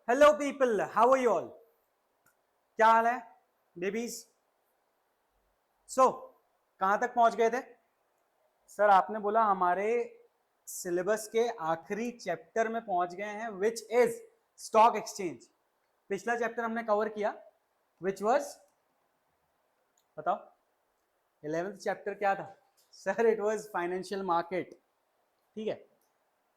Hello people, how are you all? क्या हाल है बेबीज? सो कहां तक पहुंच गए थे? सर आपने बोला हमारे सिलेबस के आखिरी चैप्टर में पहुंच गए हैं, विच इज स्टॉक एक्सचेंज। पिछला चैप्टर हमने कवर किया, विच वाज, बताओ 11th चैप्टर क्या था? Sir it was financial market. ठीक है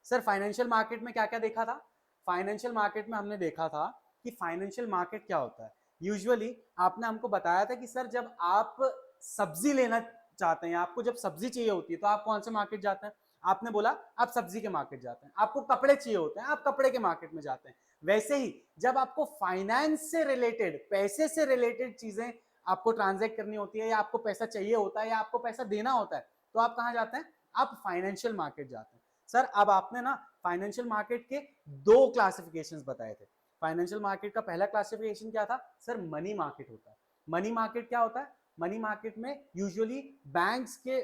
सर, फाइनेंशियल मार्केट में क्या क्या देखा था? फाइनेंशियल मार्केट में हमने देखा था कि फाइनेंशियल मार्केट क्या होता है। यूजुअली आपने हमको बताया था कि सर जब आप सब्जी लेना चाहते हैं, आपको जब सब्जी चाहिए होती है तो आप कौन से मार्केट जाते हैं? आपने बोला आप सब्जी के मार्केट जाते हैं। आपको कपड़े चाहिए होते हैं, आप कपड़े के मार्केट में जाते हैं। वैसे ही जब आपको फाइनेंस से रिलेटेड, पैसे से रिलेटेड चीजें आपको ट्रांजैक्ट करनी होती है, या आपको पैसा चाहिए होता है, या आपको पैसा देना होता है, तो आप कहां जाते हैं? आप फाइनेंशियल मार्केट जाते हैं। सर अब आपने ना फाइनेंशियल मार्केट के दो क्लासिफिकेशंस बताए थे। फाइनेंशियल मार्केट का पहला क्लासिफिकेशन क्या था? सर मनी मार्केट होता है। मनी मार्केट क्या होता है? मनी मार्केट में यूजुअली बैंक्स के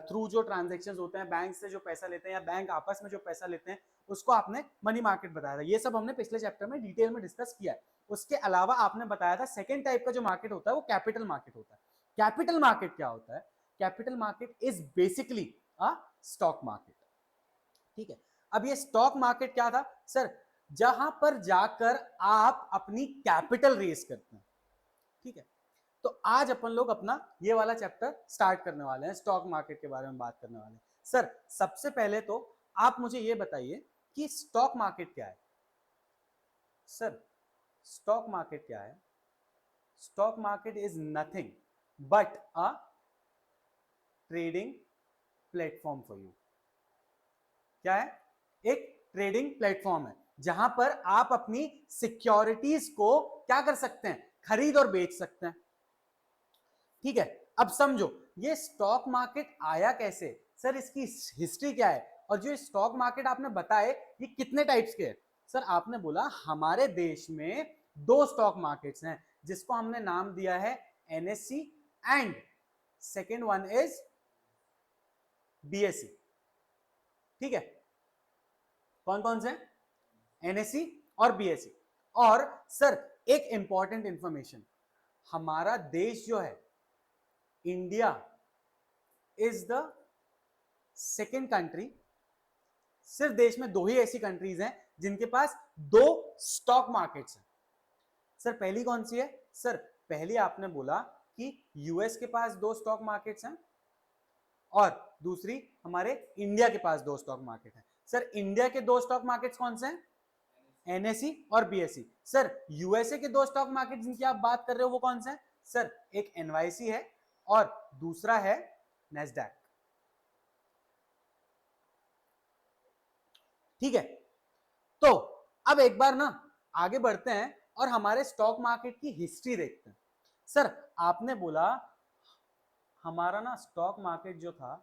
थ्रू जो ट्रांजेक्शन होते हैं, बैंक से जो पैसा लेते हैं या बैंक आपस में जो पैसा लेते हैं, उसको आपने मनी मार्केट बताया था। ये सब हमने पिछले चैप्टर में डिटेल में डिस्कस किया है। उसके अलावा आपने बताया था सेकेंड टाइप का जो मार्केट होता है वो कैपिटल मार्केट होता है। कैपिटल मार्केट क्या होता है? Capital market is basically a stock market. ठीक है, अब ये स्टॉक मार्केट क्या था? सर जहां पर जाकर आप अपनी कैपिटल रेस करते हैं। ठीक है, तो आज अपन लोग अपना ये वाला चैप्टर स्टार्ट करने वाले हैं, स्टॉक मार्केट के बारे में बात करने वाले हैं। सर सबसे पहले तो आप मुझे ये बताइए कि स्टॉक मार्केट क्या है? सर स्टॉक मार्केट क्या है? Stock market is nothing but a trading platform for you. क्या है? एक ट्रेडिंग प्लेटफॉर्म है जहां पर आप अपनी सिक्योरिटीज को क्या कर सकते हैं? खरीद और बेच सकते हैं। ठीक है, अब समझो ये स्टॉक मार्केट आया कैसे? सर इसकी हिस्ट्री क्या है? और जो स्टॉक मार्केट आपने बताए ये कितने टाइप्स के हैं? सर आपने बोला हमारे देश में दो स्टॉक मार्केट्स हैं जिसको हमने नाम दिया है NSC and second one is BSc. ठीक है, कौन कौन से? एनएससी और बीएससी। और सर एक इंपॉर्टेंट इंफॉर्मेशन, हमारा देश जो है India is the second country. सिर्फ देश में दो ही ऐसी कंट्रीज हैं जिनके पास दो स्टॉक मार्केट्स हैं। सर पहली कौन सी है? सर पहली आपने बोला कि यूएस के पास दो स्टॉक मार्केट्स हैं और दूसरी हमारे इंडिया के पास दो स्टॉक मार्केट हैं। सर इंडिया के दो स्टॉक मार्केट्स कौन से हैं? एनएससी और बीएससी। सर यूएसए के दो स्टॉक मार्केट जिनकी आप बात कर रहे हो वो कौन से हैं? सर एक एनवाईसी है और दूसरा है नैस्डैक। ठीक है, तो अब एक बार ना आगे बढ़ते हैं और हमारे स्टॉक मार्केट की हिस्ट्री देखते हैं। सर आपने बोला हमारा ना स्टॉक मार्केट जो था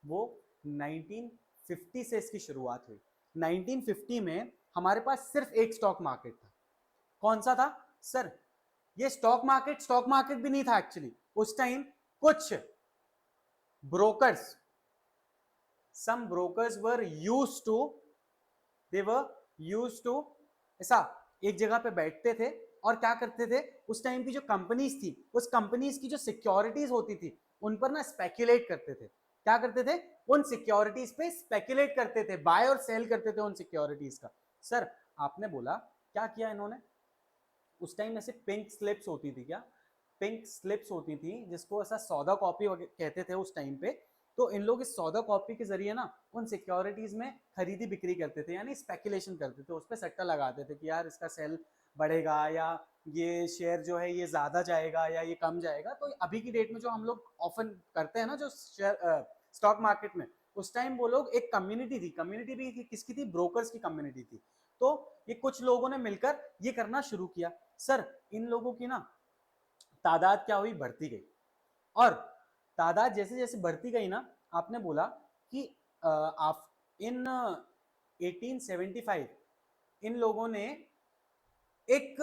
वो 1950 से इसकी शुरुआत हुई। 1950 में हमारे पास सिर्फ एक स्टॉक मार्केट था। कौन सा था? सर ये स्टॉक मार्केट भी नहीं था एक्चुअली। उस टाइम कुछ brokers, some brokers were used to, they were used to ऐसा एक जगह पे बैठते थे और क्या करते थे, उस टाइम की जो कंपनीज थी उस कंपनीज की जो सिक्योरिटीज होती थी उन पर ना स्पेक्युलेट करते थे। क्या करते थे? उन सिक्योरिटीज पे स्पेक्युलेट करते थे, बाय और सेल करते थे उन सिक्योरिटीज का। सर आपने बोला क्या किया इन्होंने? उस टाइम ऐसे पिंक स्लिप्स होती थी, क्या पिंक स्लिप्स होती थी जिसको ऐसा सौदा कॉपी कहते थे उस टाइम पे। तो इन लोग इस सौदा कॉपी के जरिए ना उन सिक्योरिटीज में खरीदी बिक्री करते थे, यानी स्पेकुलेशन करते थे, उस पर सट्टा लगाते थे कि यार इसका सेल बढ़ेगा या ये शेयर जो है ये ज्यादा जाएगा या ये कम जाएगा। तो अभी की डेट में जो हम लोग ऑफन करते हैं ना जो शेयर स्टॉक मार्केट में, उस टाइम वो लोग एक कम्युनिटी थी, कम्युनिटी भी किसकी थी? ब्रोकर्स की कम्युनिटी थी। तो ये कुछ लोगों ने मिलकर ये करना शुरू किया। सर इन लोगों की ना तादाद क्या हुई? बढ़ती गई। और तादाद जैसे जैसे बढ़ती गई ना, आपने बोला कि आप इन 1875 इन लोगों ने एक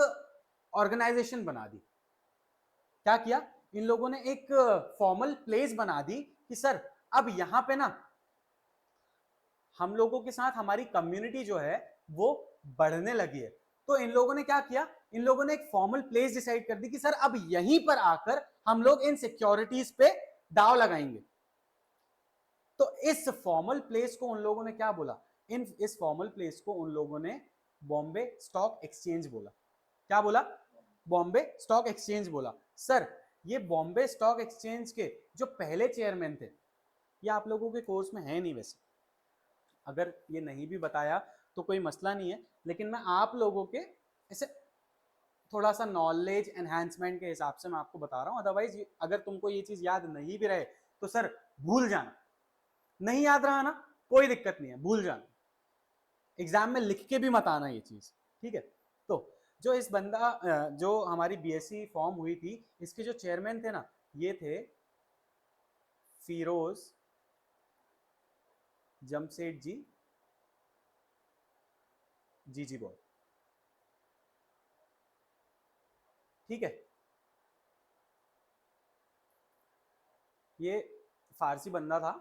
ऑर्गेनाइजेशन बना दी। क्या किया? इन लोगों ने एक फॉर्मल प्लेस बना दी कि सर अब यहां पे ना हम लोगों के साथ हमारी कम्युनिटी जो है वो बढ़ने लगी है। तो इन लोगों ने क्या किया, इन लोगों ने एक फॉर्मल प्लेस डिसाइड कर दी कि सर अब यहीं पर आकर हम लोग इन सिक्योरिटीज पे दाव लगाएंगे। तो इस फॉर्मल प्लेस को उन लोगों ने क्या बोला, इस फॉर्मल प्लेस को उन लोगों ने बॉम्बे स्टॉक एक्सचेंज बोला। क्या बोला, बॉम्बे स्टॉक एक्सचेंज बोला। सर ये बॉम्बे स्टॉक एक्सचेंज के जो पहले चेयरमैन थे, ये आप लोगों के कोर्स में है नहीं वैसे, अगर ये नहीं भी बताया तो कोई मसला नहीं है, लेकिन मैं आप लोगों के ऐसे थोड़ा सा नॉलेज एनहांसमेंट के हिसाब से मैं आपको बता रहा हूं। अदरवाइज अगर तुमको ये चीज याद नहीं भी रहे तो सर भूल जाना, नहीं याद रहा ना कोई दिक्कत नहीं है, भूल जाना, एग्जाम में लिख के भी मत आना ये चीज, ठीक है। तो जो इस बंदा जो हमारी बीएससी फॉर्म हुई थी, इसके जो चेयरमैन थे ना, ये थे फिरोज जमशेद जी बॉय, ठीक है। ये फारसी बंदा था,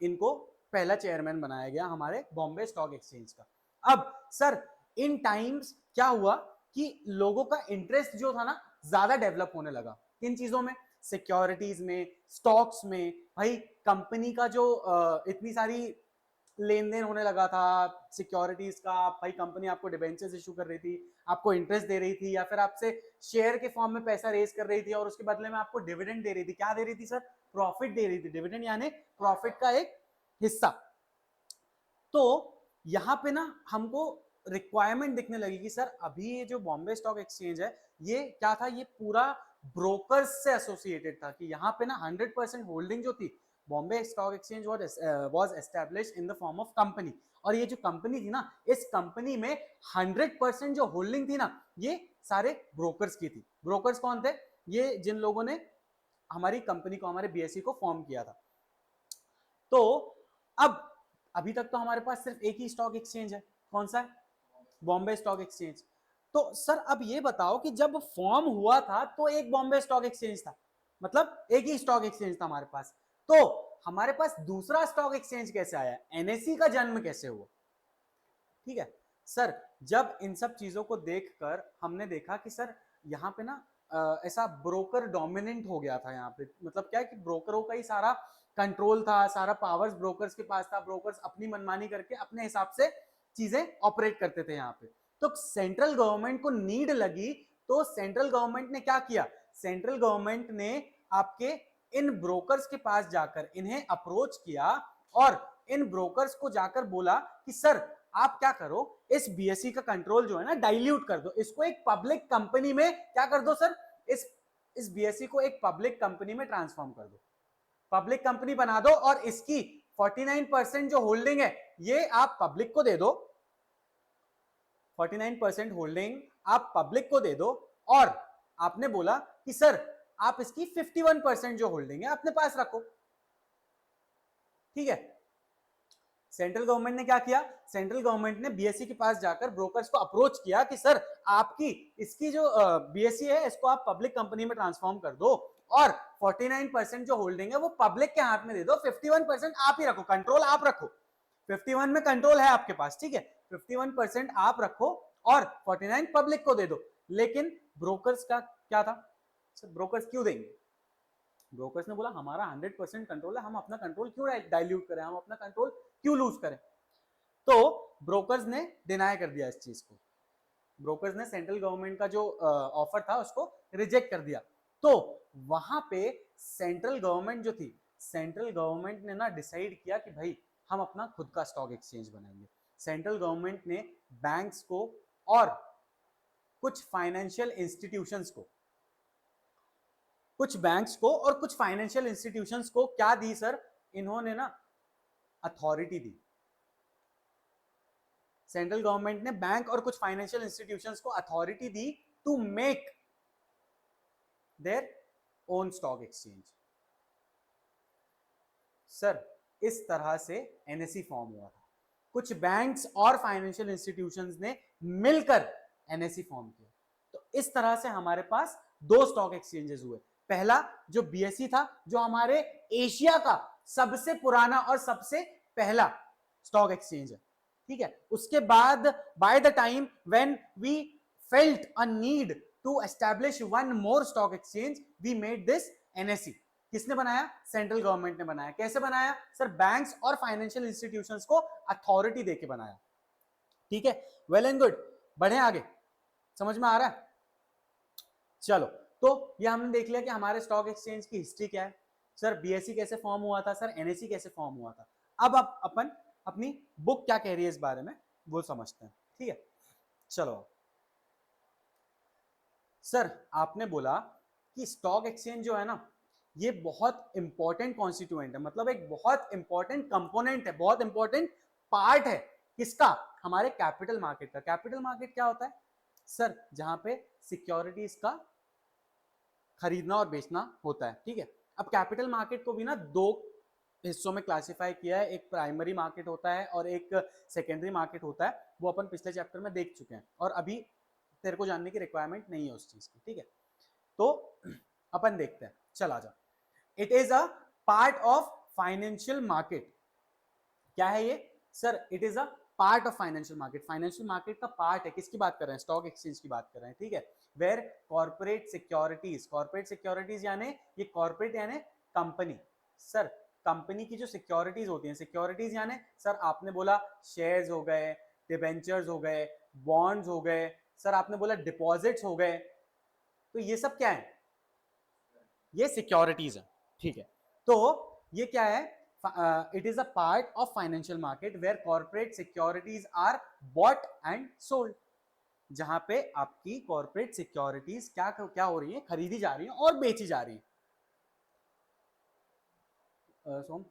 इनको पहला चेयरमैन बनाया गया हमारे बॉम्बे स्टॉक एक्सचेंज का। अब सर इन टाइम्स क्या हुआ कि लोगों का इंटरेस्ट जो था ना ज्यादा डेवलप होने लगा, किन चीजों में, सिक्योरिटीज में, स्टॉक्स में। भाई कंपनी का जो इतनी सारी लेन देन होने लगा था सिक्योरिटीज का, भाई कंपनी आपको डिबेंचर्स इशू कर रही थी, आपको इंटरेस्ट दे रही थी, या फिर आपसे शेयर के फॉर्म में पैसा रेज कर रही थी और उसके बदले में आपको डिविडेंड दे रही थी। क्या दे रही थी सर, प्रॉफिट दे रही थी, डिविडेंड यानी प्रॉफिट का एक हिस्सा। तो यहां पे ना हमको रिक्वायरमेंट दिखने लगी कि सर अभी ये जो बॉम्बे स्टॉक एक्सचेंज है, ये क्या था, ये पूरा ब्रोकर्स से एसोसिएटेड था, कि यहाँ पे ना 100% होल्डिंग जो थी, Bombay stock exchange was established in the form of company, और ये जो कंपनी थी ना, इस कंपनी में 100% जो होल्डिंग थी ना, ये सारे ब्रोकर्स की थी। ब्रोकर्स कौन थे, ये जिन लोगों ने हमारी कंपनी को, हमारे बीएससी को फॉर्म किया था। तो अब अभी तक तो हमारे पास सिर्फ एक ही स्टॉक एक्सचेंज है, कौन सा है, बॉम्बे स्टॉक एक्सचेंज। तो सर अब ये बताओ कि जब फॉर्म हुआ था तो एक बॉम्बे स्टॉक एक्सचेंज था, मतलब एक ही स्टॉक एक्सचेंज था हमारे पास, तो हमारे पास दूसरा स्टॉक एक्सचेंज कैसे आया, एनएसई का जन्म कैसे हुआ, ठीक है। सर जब इन सब चीजों को देखकर हमने देखा कि सर यहाँ पे ना ऐसा ब्रोकर डोमिनेंट हो गया था यहाँ पे, मतलब क्या है कि ब्रोकरों का ही सारा कंट्रोल था, सारा पावर्स ब्रोकर्स के पास था, ब्रोकर्स अपनी मनमानी करके अपने हिसाब से चीजें ऑपरेट करते थे यहाँ पे। तो सेंट्रल गवर्नमेंट को नीड लगी, तो सेंट्रल गवर्नमेंट ने क्या किया, सेंट्रल गवर्नमेंट ने आपके इन ब्रोकर्स के पास जाकर इन्हें अप्रोच किया और इन ब्रोकर्स को जाकर बोला कि सर आप क्या करो, इस बीएससी का कंट्रोल जो है ना डाइल्यूट कर दो, इसको एक पब्लिक कंपनी में क्या कर दो सर, इस बीएससी को एक पब्लिक कंपनी में ट्रांसफॉर्म कर दो, पब्लिक कंपनी बना दो, और इसकी 49% जो होल्डिंग है ये आप पब्लिक को दे दो, 49% होल्डिंग आप पब्लिक को दे दो, और आपने बोला कि सर आप इसकी 51% जो होल्डिंग है अपने पास रखो, ठीक है। सेंट्रल गवर्नमेंट ने क्या किया, सेंट्रल गवर्नमेंट ने बीएससी के पास जाकर ब्रोकर्स को अप्रोच किया कि सर आपकी इसकी जो बीएससी है इसको आप पब्लिक कंपनी में ट्रांसफॉर्म कर दो, और 49% जो होल्डिंग है वो पब्लिक के हाथ में दे दो, 51% आप ही रखो, कंट्रोल आप रखो, 51 में कंट्रोल है आपके पास, ठीक है, 51% आप रखो और 49 पब्लिक को दे दो। लेकिन ब्रोकर्स का क्या था, सर ब्रोकर्स क्यों देंगे, ब्रोकर्स ने बोला हमारा 100% कंट्रोल है, हम अपना कंट्रोल क्यों डाइल्यूट करें, हम अपना कंट्रोल क्यों लूज करें। तो ब्रोकर्स ने डिनाई कर दिया इस चीज को, ब्रोकर्स ने सेंट्रल गवर्नमेंट का जो ऑफर था उसको रिजेक्ट कर दिया। तो वहां पे सेंट्रल गवर्नमेंट जो थी, सेंट्रल गवर्नमेंट ने ना डिसाइड किया कि भाई हम अपना खुद का स्टॉक एक्सचेंज बनाएंगे। सेंट्रल गवर्नमेंट ने बैंक्स को और कुछ फाइनेंशियल इंस्टीट्यूशंस को, कुछ बैंक्स को और कुछ फाइनेंशियल इंस्टीट्यूशंस को क्या दी सर, इन्होंने ना अथॉरिटी दी, सेंट्रल गवर्नमेंट ने बैंक और कुछ फाइनेंशियल इंस्टीट्यूशंस को अथॉरिटी दी to make their own stock exchange. Sir इस तरह से एनएसई फॉर्म हुआ था, कुछ बैंक्स और फाइनेंशियल इंस्टीट्यूशंस ने मिलकर एनएसई फॉर्म किया। तो इस तरह से हमारे पास दो स्टॉक एक्सचेंजेस हुए, पहला जो बीएसई था जो हमारे एशिया का सबसे पुराना और सबसे पहला स्टॉक एक्सचेंज है, ठीक है। उसके बाद by the time when we felt a need to establish one more stock exchange we made this NSE. किसने बनाया? सेंट्रल गवर्नमेंट ने बनाया। कैसे बनाया सर? बैंक्स और फाइनेंशियल इंस्टीट्यूशंस को अथॉरिटी देके बनाया। ठीक है, वेल एंड गुड, बढ़े आगे, समझ में आ रहा है? चलो, तो ये हमने देख लिया कि हमारे स्टॉक एक्सचेंज की हिस्ट्री क्या है। सर बीएसई कैसे फॉर्म हुआ था, सर एनएसई कैसे फॉर्म हुआ था। अब आप अपन अपनी बुक क्या कह रही है इस बारे में वो समझते हैं। ठीक है, चलो सर आपने बोला कि स्टॉक एक्सचेंज जो है ना ये बहुत इंपॉर्टेंट कॉन्स्टिट्यूएंट है, मतलब एक बहुत इंपॉर्टेंट कंपोनेंट है, बहुत इंपॉर्टेंट पार्ट है। किसका? हमारे कैपिटल मार्केट का। कैपिटल मार्केट क्या होता है सर? जहां पे सिक्योरिटीज का खरीदना और बेचना होता है। ठीक है, अब कैपिटल मार्केट को भी ना दो हिस्सों में क्लासिफाई किया है, एक प्राइमरी मार्केट होता है और एक सेकेंडरी मार्केट होता है। वो अपन पिछले चैप्टर में देख चुके हैं और अभी तेरे को जानने की रिक्वायरमेंट नहीं है उस चीज की। ठीक है, तो अपन देखते हैं, चल आ जा। It is a part of financial market. क्या है ये sir? It is a part of financial market. Financial market का पार्ट है। किसकी बात कर रहे हैं? स्टॉक एक्सचेंज की बात कर रहे हैं। ठीक है, where corporate securities, corporate securities यानी ये कॉर्पोरेट यानी कंपनी। सर कंपनी की जो सिक्योरिटीज होती हैं, सिक्योरिटीज यानी सर आपने बोला शेयर्स हो गए, डिबेंचर्स हो गए, बॉन्ड्स हो गए, सर आपने बोला डिपॉजिट्स हो गए, तो ये सब क्या है? ये सिक्योरिटीज है। ठीक है, तो ये क्या है? It is a part of financial market where corporate securities are bought and sold. जहां पे आपकी कॉर्पोरेट सिक्योरिटीज क्या क्या हो रही है? खरीदी जा रही है और बेची जा रही है। सोम,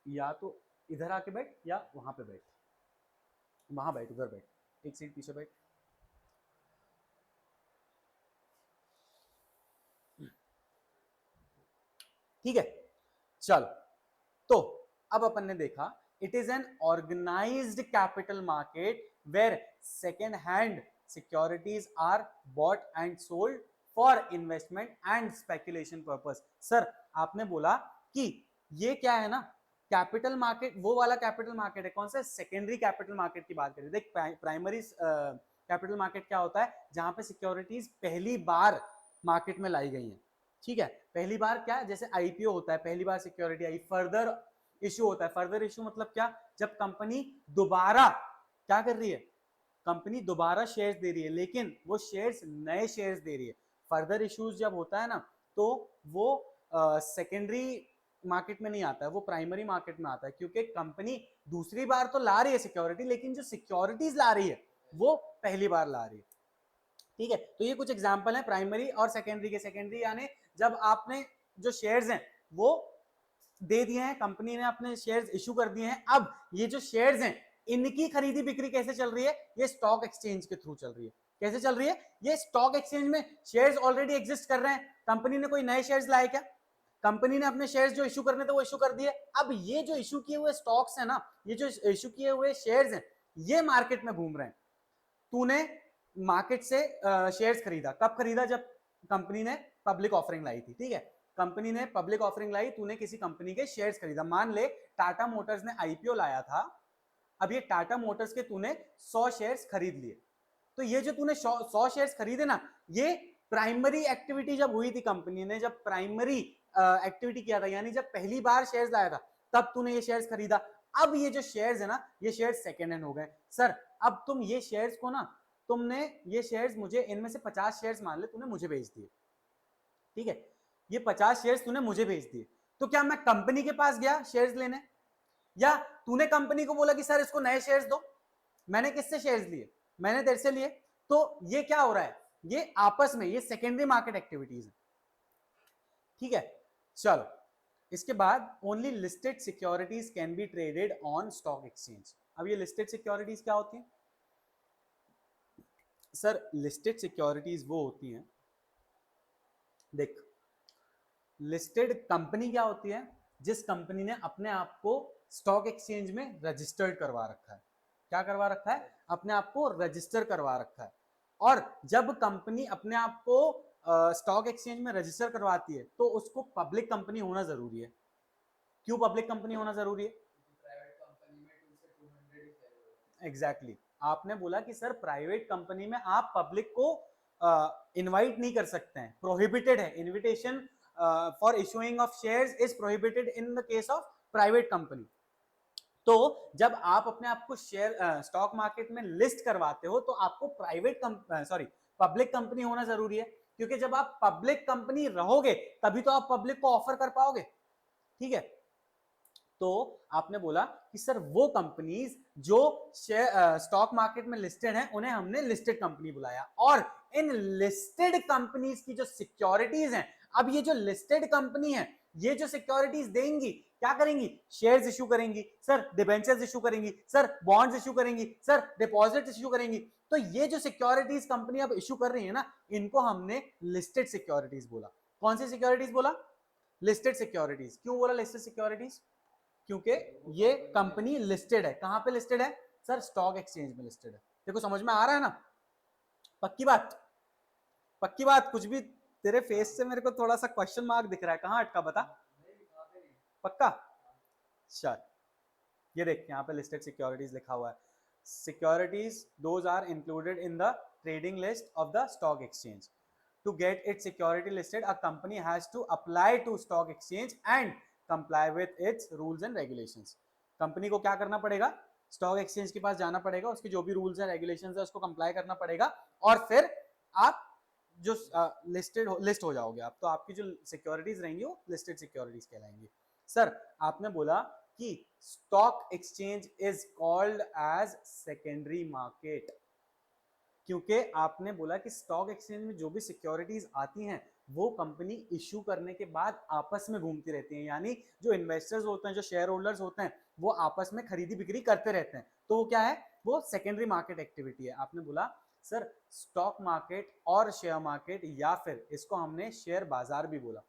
या तो इधर आके बैठ या वहां पे बैठ, वहां बैठ, उधर बैठ, एक सीट पीछे बैठ। ठीक है, चलो, तो अब अपन ने देखा it is an organised capital market where second hand securities are bought and sold for investment and speculation purpose. Sir आपने बोला कि ये क्या है ना, कैपिटल मार्केट वो वाला कैपिटल मार्केट है। कौन सा? सेकेंडरी कैपिटल मार्केट की बात करें। देख प्राइमरी कैपिटल मार्केट क्या होता है? जहां पे सिक्योरिटीज पहली बार मार्केट में लाई गई हैं। ठीक है, पहली बार क्या? जैसे आईपीओ होता है, पहली बार सिक्योरिटी आई। फर्दर इशू होता है। फर्दर इशू मतलब क्या? जब कंपनी दोबारा क्या कर रही है? कंपनी दोबारा शेयर्स दे रही है, लेकिन वो शेयर्स नए शेयर्स दे रही है। फर्दर इश्यूज जब होता है ना, तो वो सेकेंडरी मार्केट में नहीं आता है, वो प्राइमरी मार्केट में आता है, क्योंकि कंपनी दूसरी बार तो ला रही है सिक्योरिटी, लेकिन जो सिक्योरिटीज ला रही है वो पहली बार ला रही है। ठीक है, तो ये कुछ एग्जांपल है प्राइमरी और सेकेंडरी के। सेकेंडरी यानी जब आपने जो शेयर्स हैं वो दे दिए हैं, कंपनी ने अपने शेयर्स इशू कर दिए हैं, अब ये जो शेयर्स हैं इनकी खरीदी बिक्री कैसे चल रही है? ये स्टॉक एक्सचेंज के थ्रू चल रही है। कैसे चल रही है? ये स्टॉक एक्सचेंज में शेयर्स ऑलरेडी एग्जिस्ट कर रहे हैं, कंपनी ने कोई नए शेयर्स लाए क्या? कंपनी ने अपने शेयर्स जो इशू करने थे वो इशू कर दिए। अब ये जो इशू किए हुए स्टॉक्स है ना, ये जो इशू किए हुए शेयर्स हैं, ये मार्केट में घूम रहे हैं। तूने मार्केट से शेयर्स खरीदा, कब खरीदा? जब कंपनी ने पब्लिक ऑफरिंग लाई थी। ठीक है, कंपनी ने पब्लिक ऑफरिंग लाई, तूने किसी कंपनी के शेयर्स खरीदा। मान ले टाटा मोटर्स ने आईपीओ लाया था, अब ये टाटा मोटर्स के तूने 100 शेयर्स खरीद लिए। तो ये जो तूने 100 शेयर्स खरीदे ना, ये प्राइमरी एक्टिविटी जब हुई थी, कंपनी ने जब प्राइमरी एक्टिविटी किया था, यानी जब पहली बार शेयर्स लाया था, तब तूने ये शेयर्स खरीदा। अब ये जो शेयर्स है ना, ये शेयर्स सेकेंड हैंड हो गए। सर अब तुम ये शेयर्स को ना, तुमने ये शेयर्स मुझे, इनमें से 50 शेयर्स मान ले तूने मुझे भेज दिए। ठीक है, ये 50 शेयर्स तूने मुझे भेज दिए, तो क्या मैं कंपनी के पास गया शेयर्स लेने, या तूने कंपनी को बोला कि सर इसको नए शेयर्स दो? मैंने किससे शेयर्स लिए? मैंने तेरे से लिए। तो ये क्या हो रहा है? ये आपस में, ये सेकेंडरी मार्केट एक्टिविटीज है। ठीक है, चलो, इसके बाद only listed securities can be traded on stock exchange. अब ये लिस्टेड सिक्योरिटीज क्या होती हैं? सर लिस्टेड सिक्योरिटीज वो होती हैं, देख लिस्टेड कंपनी क्या होती है? जिस कंपनी ने अपने आप को स्टॉक एक्सचेंज में रजिस्टर्ड करवा रखा है। क्या करवा रखा है? अपने आप को रजिस्टर करवा रखा है। और जब कंपनी अपने आप को स्टॉक एक्सचेंज में रजिस्टर करवाती है तो उसको पब्लिक कंपनी होना जरूरी है। क्यों पब्लिक कंपनी होना जरूरी है? एग्जैक्टली आपने बोला कि सर प्राइवेट कंपनी में आप पब्लिक को इनवाइट नहीं कर सकते हैं, प्रोहिबिटेड है, invitation for issuing of shares is prohibited in the case of private company. तो जब आप अपने आप को शेयर स्टॉक मार्केट में लिस्ट करवाते हो तो आपको पब्लिक कंपनी होना जरूरी है, क्योंकि जब आप पब्लिक कंपनी रहोगे तभी तो आप पब्लिक को ऑफर कर पाओगे। ठीक है, तो आपने बोला कि सर वो कंपनीज जो स्टॉक मार्केट में लिस्टेड हैं उन्हें हमने लिस्टेड कंपनी बुलाया, और इन लिस्टेड कंपनीज की जो सिक्योरिटीज हैं, अब ये जो लिस्टेड कंपनी है ये जो सिक्योरिटीज देंगी क्या करेंगी, शेयर्स इशू करेंगी, सर डिबेंचर्स इशू करेंगी, सर बॉन्ड्स इशू करेंगी, सर डिपॉजिट इशू करेंगी। तो ये जो सिक्योरिटीज कंपनी अब इशू कर रही है ना, इनको हमने लिस्टेड सिक्योरिटीज बोला। कौन सी सिक्योरिटीज बोला, लिस्टेड सिक्योरिटीज। क्यों बोला लिस्टेड सिक्योरिटीज, क्योंकि ये कंपनी लिस्टेड है। कहां पे लिस्टेड है सर, स्टॉक एक्सचेंज में लिस्टेड है। देखो समझ में आ रहा है ना, पक्की बात, पक्की बात। कुछ भी तेरे फेस से मेरे को थोड़ा सा क्वेश्चन मार्क दिख रहा है, कहां अटका बता, पक्का। चल ये देख यहाँ पे लिस्टेड सिक्योरिटीज लिखा हुआ है, securities those are included in the trading list of the stock exchange. To get its security listed, a company has to apply to stock exchange and comply with its rules and regulations. Company को क्या करना पड़ेगा, stock exchange के पास जाना पड़ेगा, उसके जो भी रूल्स एंड रेगुलेशंस है उसको कंप्लाई करना पड़ेगा, और फिर आप जो लिस्ट हो जाओगे आप, तो आपकी जो सिक्योरिटीज रहेंगी वो लिस्टेड सिक्योरिटीज कहलाएंगी। सर आपने बोला कि stock exchange is called as secondary market, क्योंकि आपने बोला कि स्टॉक एक्सचेंज में जो भी सिक्योरिटीज आती हैं वो कंपनी इशू करने के बाद आपस में घूमती रहती हैं, यानी जो इन्वेस्टर्स होते हैं, जो शेयर होल्डर्स होते हैं, वो आपस में खरीदी बिक्री करते रहते हैं। तो वो क्या है, वो सेकेंडरी मार्केट एक्टिविटी है। आपने बोला सर स्टॉक मार्केट और शेयर मार्केट, या फिर इसको हमने शेयर बाजार भी बोला,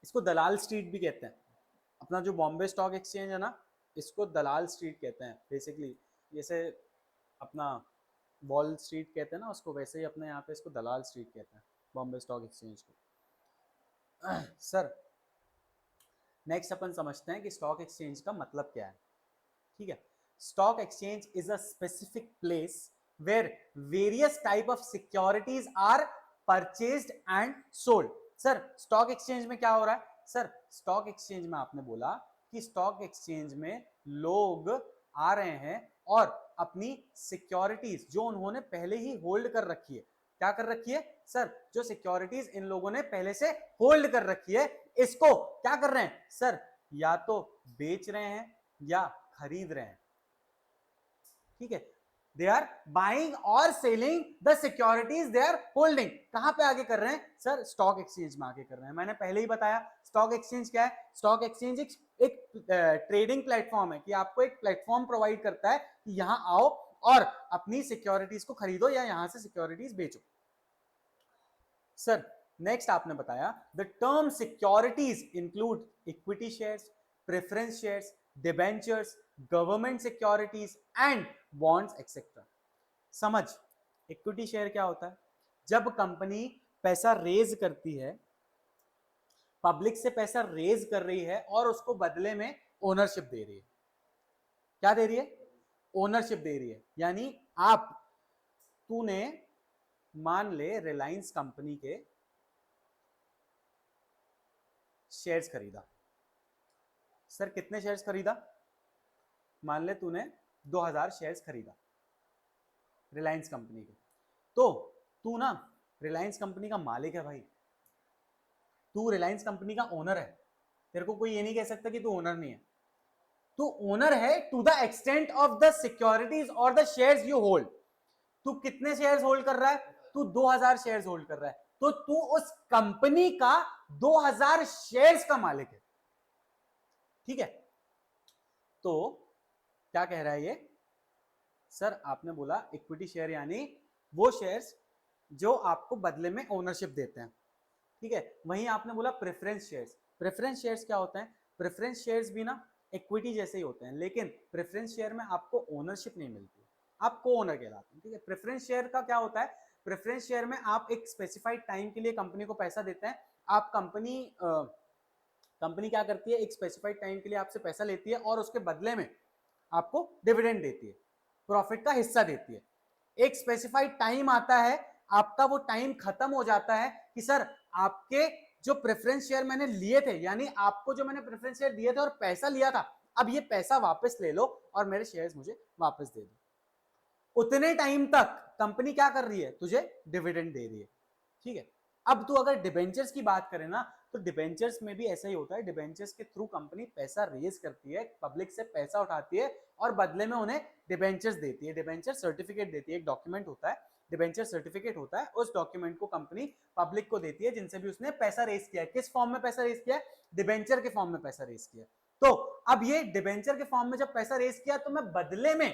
इसको दलाल स्ट्रीट भी कहते हैं। अपना जो बॉम्बे स्टॉक एक्सचेंज है ना, इसको दलाल स्ट्रीट कहते हैं बेसिकली, जैसे अपना वॉल स्ट्रीट कहते हैं ना उसको, वैसे ही अपने यहाँ पे इसको दलाल स्ट्रीट कहते हैं, बॉम्बे स्टॉक एक्सचेंज को। सर नेक्स्ट अपन समझते हैं कि स्टॉक एक्सचेंज का मतलब क्या है। ठीक है, stock exchange is a specific place where various type of securities are purchased and sold. Sir stock exchange में क्या हो रहा है, सर स्टॉक एक्सचेंज में आपने बोला कि स्टॉक एक्सचेंज में लोग आ रहे हैं और अपनी सिक्योरिटीज जो उन्होंने पहले ही होल्ड कर रखी है, क्या कर रखी है सर, जो सिक्योरिटीज इन लोगों ने पहले से होल्ड कर रखी है, इसको क्या कर रहे हैं सर, या तो बेच रहे हैं या खरीद रहे हैं। ठीक है, दे आर बाइंग और selling the securities they are holding. कहां पे आगे कर रहे हैं सर, स्टॉक एक्सचेंज में आगे कर रहे हैं। मैंने पहले ही बताया स्टॉक एक्सचेंज क्या है, स्टॉक एक्सचेंज एक ट्रेडिंग प्लेटफॉर्म है, कि आपको एक प्लेटफॉर्म प्रोवाइड करता है कि यहां आओ और अपनी सिक्योरिटीज को खरीदो या यहां से सिक्योरिटीज बेचो। सर नेक्स्ट आपने बताया the term securities include equity shares, preference shares, debentures, government securities and bonds etcetera. समझ, इक्विटी शेयर क्या होता है, जब कंपनी पैसा रेज करती है, पब्लिक से पैसा रेज कर रही है और उसको बदले में ओनरशिप दे रही है। क्या दे रही है, ओनरशिप दे रही है। यानी तूने मान ले रिलायंस कंपनी के शेयर्स खरीदा, सर कितने शेयर्स खरीदा, मान ले तूने 2000 शेयर्स खरीदा रिलायंस कंपनी के, तो तू ना रिलायंस कंपनी का मालिक है भाई, तू रिलायंस कंपनी का ओनर है, तेरे को कोई ये नहीं कह सकता कि तू ओनर नहीं है। तू ओनर है to the extent of the securities और द शेयर्स यू होल्ड। तू कितने शेयर्स होल्ड कर रहा है, तू 2000 शेयर्स होल्ड कर रहा है, तो तू उस कंपनी का 2000 शेयर्स का मालिक है। ठीक है, तो क्या कह रहा है ये सर, आपने बोला इक्विटी शेयर यानी वो शेयर्स जो आपको बदले में ओनरशिप देते हैं। ठीक है, वहीं आपने बोला प्रेफरेंस शेयर्स। प्रेफरेंस शेयर्स क्या होते हैं, प्रेफरेंस शेयर्स भी ना इक्विटी जैसे ही होते हैं, लेकिन प्रेफरेंस शेयर में आपको ओनरशिप नहीं मिलती, आप को ओनर कहलाते हैं। ठीक है, प्रेफरेंस शेयर का क्या होता है, प्रेफरेंस शेयर में आप एक स्पेसिफाइड टाइम के लिए कंपनी को पैसा देते हैं, आप कंपनी क्या करती है, एक स्पेसिफाइड टाइम के लिए आपसे पैसा लेती है और उसके बदले में आपको डिविडेंड देती है। प्रॉफिट का हिस्सा देती है। एक स्पेसिफाइड टाइम आता है, आपका वो टाइम खत्म हो जाता है कि सर आपके जो प्रेफरेंस शेयर मैंने लिए थे, यानी आपको जो मैंने प्रेफरेंस शेयर दिए थे और पैसा लिया था, अब ये पैसा वापस ले लो और मेरे शेयर्स मुझे वापस दे दो। उतने टाइम तक कंपनी क्या कर रही है, तुझे डिविडेंड दे रही है, ठीक है। अब तू अगर डिबेंचर्स की बात करें ना, तो डिबेंचर्स में भी ऐसा ही होता है। डिबेंचर्स के थ्रू कंपनी पैसा रेज करती है, पब्लिक से पैसा उठाती है और बदले में उन्हें डिबेंचर्स देती है, डिबेंचर सर्टिफिकेट देती है। एक डॉक्यूमेंट होता है, डिबेंचर सर्टिफिकेट होता है, उस डॉक्यूमेंट को कंपनी पब्लिक को देती है जिनसे भी उसने पैसा रेज किया है। किस फॉर्म में पैसा रेज किया है, डिबेंचर के फॉर्म में पैसा रेज किया। तो अब ये डिबेंचर के फॉर्म में जब पैसा रेज किया, तो मैं बदले में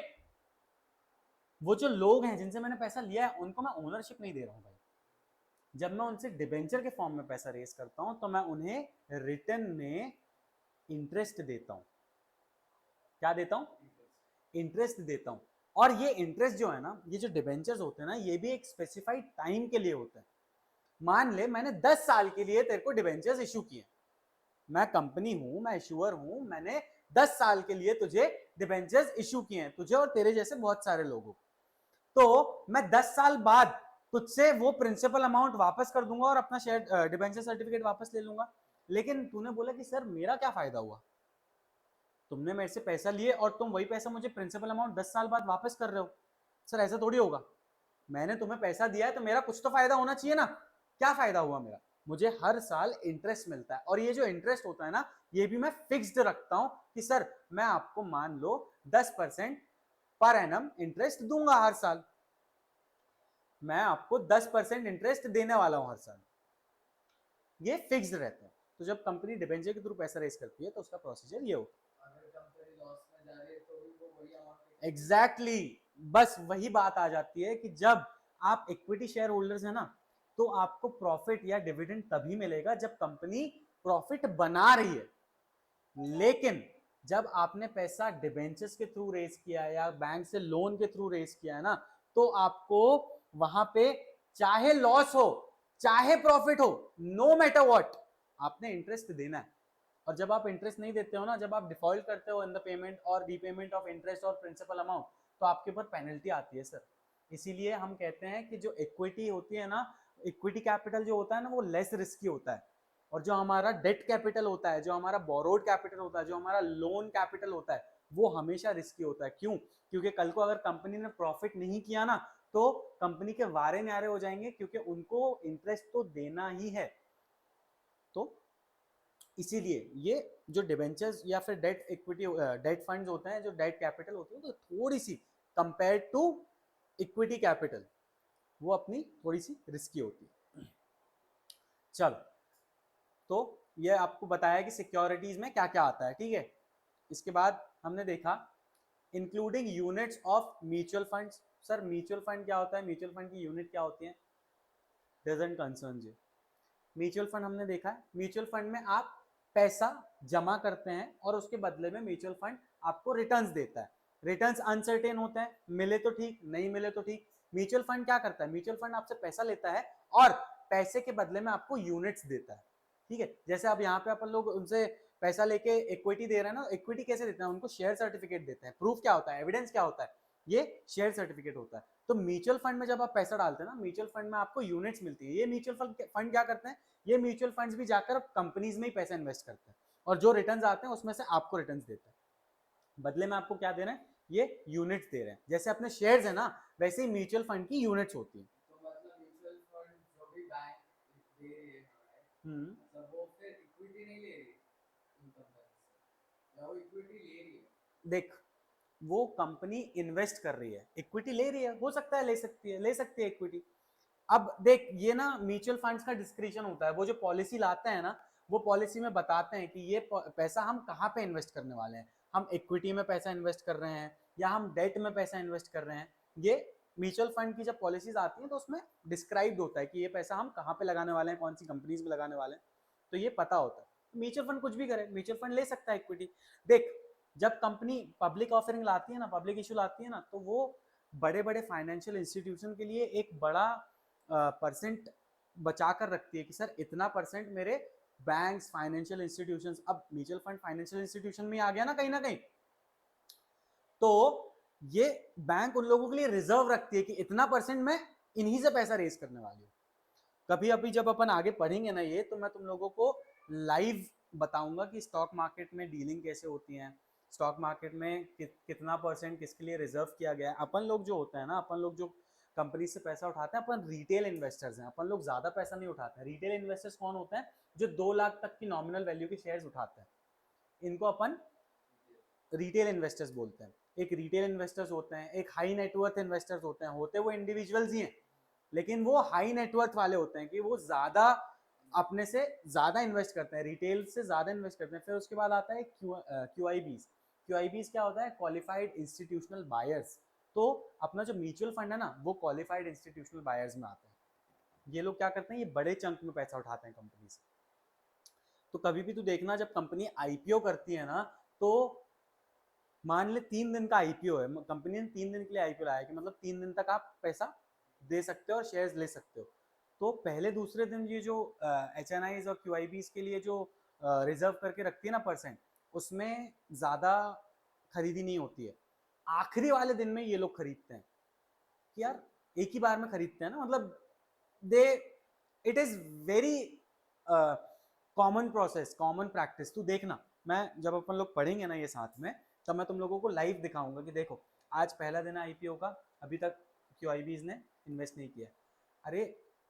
वो जो लोग हैं जिनसे मैंने पैसा लिया है उनको मैं ओनरशिप नहीं दे रहा हूं भाई। जब मैं उनसे डिबेंचर के फॉर्म में पैसा रेज करता हूं, तो मैं उन्हें रिटर्न में इंटरेस्ट देता हूं। क्या देता हूं, इंटरेस्ट देता हूं। और ये इंटरेस्ट जो है ना, ये जो डिबेंचर्स होते हैं ना, ये भी एक स्पेसिफाइड टाइम के लिए होते हैं। मान ले मैंने 10 साल के लिए तेरे को डिबेंचर्स इशू किए, मैं कंपनी हूं, मैं इशूअर हूं, मैंने 10 साल के लिए तुझे डिबेंचर्स इशू किए हैं, तुझे और तेरे जैसे बहुत सारे लोगों। तो मैं 10 साल बाद तुझसे वो प्रिंसिपल अमाउंट वापस कर दूंगा और अपना शेयर डिबेंचर सर्टिफिकेट वापस ले लूंगा। लेकिन तूने बोला कि सर मेरा क्या फायदा हुआ, तुमने मेरे से पैसा लिए और तुम वही पैसा मुझे प्रिंसिपल अमाउंट 10 साल बाद वापस कर रहे हो। सर ऐसा थोड़ी होगा, मैंने तुम्हें पैसा दिया है तो मेरा कुछ तो फायदा होना चाहिए ना। क्या फायदा हुआ मेरा, मुझे हर साल इंटरेस्ट मिलता है, और ये जो इंटरेस्ट होता है ना, ये भी मैं फिक्स्ड रखता हूं कि सर मैं आपको मान लो 10% पर एनम इंटरेस्ट दूंगा हर साल, मैं आपको 10% इंटरेस्ट देने वाला हूं हर साल, ये फिक्स्ड रहता है। तो जब कंपनी डिबेंचर के थ्रू पैसा रेज करती है तो उसका प्रोसीजर ये होता है। अगर कंपनी लॉस में जा रही है तो भी वो वही अमाउंट एग्जैक्टली, बस वही बात आ जाती है कि जब आप इक्विटी शेयर होल्डर्स है ना, तो आपको प्रॉफिट या डिविडेंड तभी मिलेगा जब कंपनी प्रॉफिट बना रही है। लेकिन जब आपने पैसा डिबेंचर्स के थ्रू रेज किया है या बैंक से लोन के थ्रू रेज किया है ना, तो आपको वहां पे चाहे लॉस हो चाहे प्रॉफिट हो, नो मैटर व्हाट, आपने इंटरेस्ट देना है। और जब आप इंटरेस्ट नहीं देते हो ना, जब आप डिफॉल्ट करते हो इन द पेमेंट और रीपेमेंट ऑफ इंटरेस्ट और प्रिंसिपल अमाउंट, तो आपके ऊपर पेनल्टी आती है सर। इसीलिए हम कहते हैं कि जो इक्विटी होती है ना, इक्विटी कैपिटल जो होता है ना, वो लेस रिस्की होता है। और जो हमारा डेट कैपिटल होता है, जो हमारा बोरोड कैपिटल होता है, जो हमारा लोन कैपिटल होता है, वो हमेशा रिस्की होता है। क्यों, क्योंकि कल को अगर कंपनी ने प्रॉफिट नहीं किया ना, तो कंपनी के वारे न्यारे हो जाएंगे, क्योंकि उनको इंटरेस्ट तो देना ही है। तो इसीलिए ये जो डिबेंचर्स या फिर डेट इक्विटी डेट फंड्स होते हैं, जो डेट कैपिटल होती है, तो थोड़ी सी कंपेयर टू इक्विटी कैपिटल वो अपनी थोड़ी सी रिस्की होती है। चलो, तो ये आपको बताया कि सिक्योरिटीज में क्या क्या आता है, ठीक है। इसके बाद हमने देखा including units of mutual funds. Sir mutual fund क्या होता है, म्यूचुअल फंड की यूनिट क्या होती है, डजंट कंसर्न जी। म्यूचुअल फंड हमने देखा है, म्यूचुअल फंड में आप पैसा जमा करते हैं और उसके बदले में म्यूचुअल फंड आपको रिटर्न्स देता है। रिटर्न्स अनसर्टेन होते हैं, मिले तो ठीक, नहीं मिले तो ठीक। म्यूचुअल फंड क्या करता है, म्यूचुअल फंड आपसे पैसा लेता है और पैसे के बदले में आपको यूनिट्स देता है, ठीक है। जैसे अब यहाँ पे अपन लोग उनसे पैसा लेके इक्विटी दे रहे हैं ना, इक्विटी कैसे देते हैं, उनको शेयर सर्टिफिकेट देते हैं। प्रूफ क्या होता है, एविडेंस क्या होता है, ये शेयर सर्टिफिकेट होता है। तो म्यूचुअल फंड में जब आप पैसा डालते हैं ना, म्यूचुअल फंड में आपको यूनिट्स मिलती है। ये म्यूचुअल फंड क्या करते हैं, ये म्यूचुअल फंड्स भी जाकर कंपनीज में ही पैसा इन्वेस्ट करते हैं, और जो रिटर्न्स आते हैं उसमें से आपको रिटर्न्स देते हैं। बदले में आपको क्या दे रहे हैं, ये यूनिट्स दे रहे हैं। जैसे अपने शेयर्स है ना, वैसे ही म्यूचुअल फंड की यूनिट्स होती है। तो मतलब म्यूचुअल फंड जो भी बैंक दे रही है मतलब वो फिर इक्विटी नहीं ले रही इन कंपनी से, या वो इक्विटी ले रही है। देख, वो कंपनी इन्वेस्ट कर रही है, इक्विटी ले रही है, हो सकता है ले सकती है, ले सकती है इक्विटी। अब देख, ये ना म्यूचुअल फंड्स का डिस्क्रिप्शन होता है, वो जो पॉलिसी लाते हैं ना, वो पॉलिसी में बताते हैं कि ये पैसा हम कहाँ पे इन्वेस्ट करने वाले हैं, हम इक्विटी में पैसा इन्वेस्ट कर रहे हैं या हम डेट में पैसा इन्वेस्ट कर रहे हैं। ये म्यूचुअल फंड की जब पॉलिसीज आती हैं तो उसमें डिस्क्राइब्ड होता है कि ये पैसा हम कहाँ पे लगाने वाले हैं, कौन सी कंपनीज में लगाने वाले हैं, तो ये पता होता है। म्यूचुअल फंड कुछ भी करे, म्यूचुअल फंड ले सकता है इक्विटी। देख, जब कंपनी पब्लिक ऑफरिंग लाती है ना, पब्लिक इशू लाती है ना, तो वो बड़े बड़े फाइनेंशियल इंस्टीट्यूशन के लिए एक बड़ा परसेंट बचा कर रखती है कि सर इतना परसेंट मेरे बैंक्स, फाइनेंशियल इंस्टीट्यूशंस, अब म्यूचुअल फंड फाइनेंशियल इंस्टीट्यूशन में आ गया ना कहीं, तो ये बैंक उन लोगों के लिए रिजर्व रखती है कि इतना परसेंट मैं इन्हीं से पैसा रेज करने वाली हूँ। कभी अभी जब अपन आगे पढ़ेंगे ना ये, तो मैं तुम लोगों को लाइव बताऊंगा कि स्टॉक मार्केट में डीलिंग कैसे होती है, स्टॉक मार्केट में कितना परसेंट किसके लिए रिजर्व किया गया है। अपन लोग जो होता है ना, अपन लोग जो कंपनी से पैसा उठाते हैं, अपन रिटेल इन्वेस्टर्स हैं, अपन लोग ज्यादा पैसा नहीं उठाते हैं। रिटेल इन्वेस्टर्स कौन होते हैं? जो 2 लाख तक की नॉमिनल वैल्यू के शेयर्स उठाते हैं, इनको अपन रिटेल इन्वेस्टर्स बोलते हैं। एक रिटेल इन्वेस्टर्स होते हैं, एक हाई नेटवर्थ इन्वेस्टर्स होते हैं। होते वो इंडिविजुअल्स ही हैं, लेकिन वो हाई नेटवर्थ वाले होते हैं कि वो ज्यादा अपने से ज्यादा इन्वेस्ट करते हैं, रिटेल से ज्यादा इन्वेस्ट करते हैं। फिर उसके बाद आता है क्यूआईबीज। क्यूआईबीज क्या होता है? Qualified institutional buyers. तो अपना जो म्यूचुअल फंड है ना, वो क्वालिफाइड इंस्टीट्यूशनल बायर्स में आता है। ये लोग क्या करते हैं? ये बड़े चंक में पैसा उठाते हैं कंपनी से। तो कभी भी तू देखना, जब कंपनी आईपीओ करती है ना, तो मान ले 3 दिन का आईपीओ है, कंपनी ने 3 दिन के लिए आईपीओ लाया कि मतलब 3 दिन तक आप पैसा दे सकते हो और शेयर्स ले सकते हो। तो पहले दूसरे दिन ये जो एचएनआईज और क्यूआईबीज के लिए जो रिजर्व करके रखती है ना परसेंट, उसमें ज्यादा खरीदी नहीं होती है। आखिरी वाले दिन में ये लोग खरीदते हैं कि यार एक ही बार में खरीदते हैं ना, मतलब they it is very common process, common practice. तू देखना, मैं जब अपन लोग पढ़ेंगे ना ये साथ में, तब मैं तुम लोगों को लाइव दिखाऊंगा कि देखो आज पहला दिन है आईपीओ का, अभी तक क्यूआईबीज ने इन्वेस्ट नहीं किया। अरे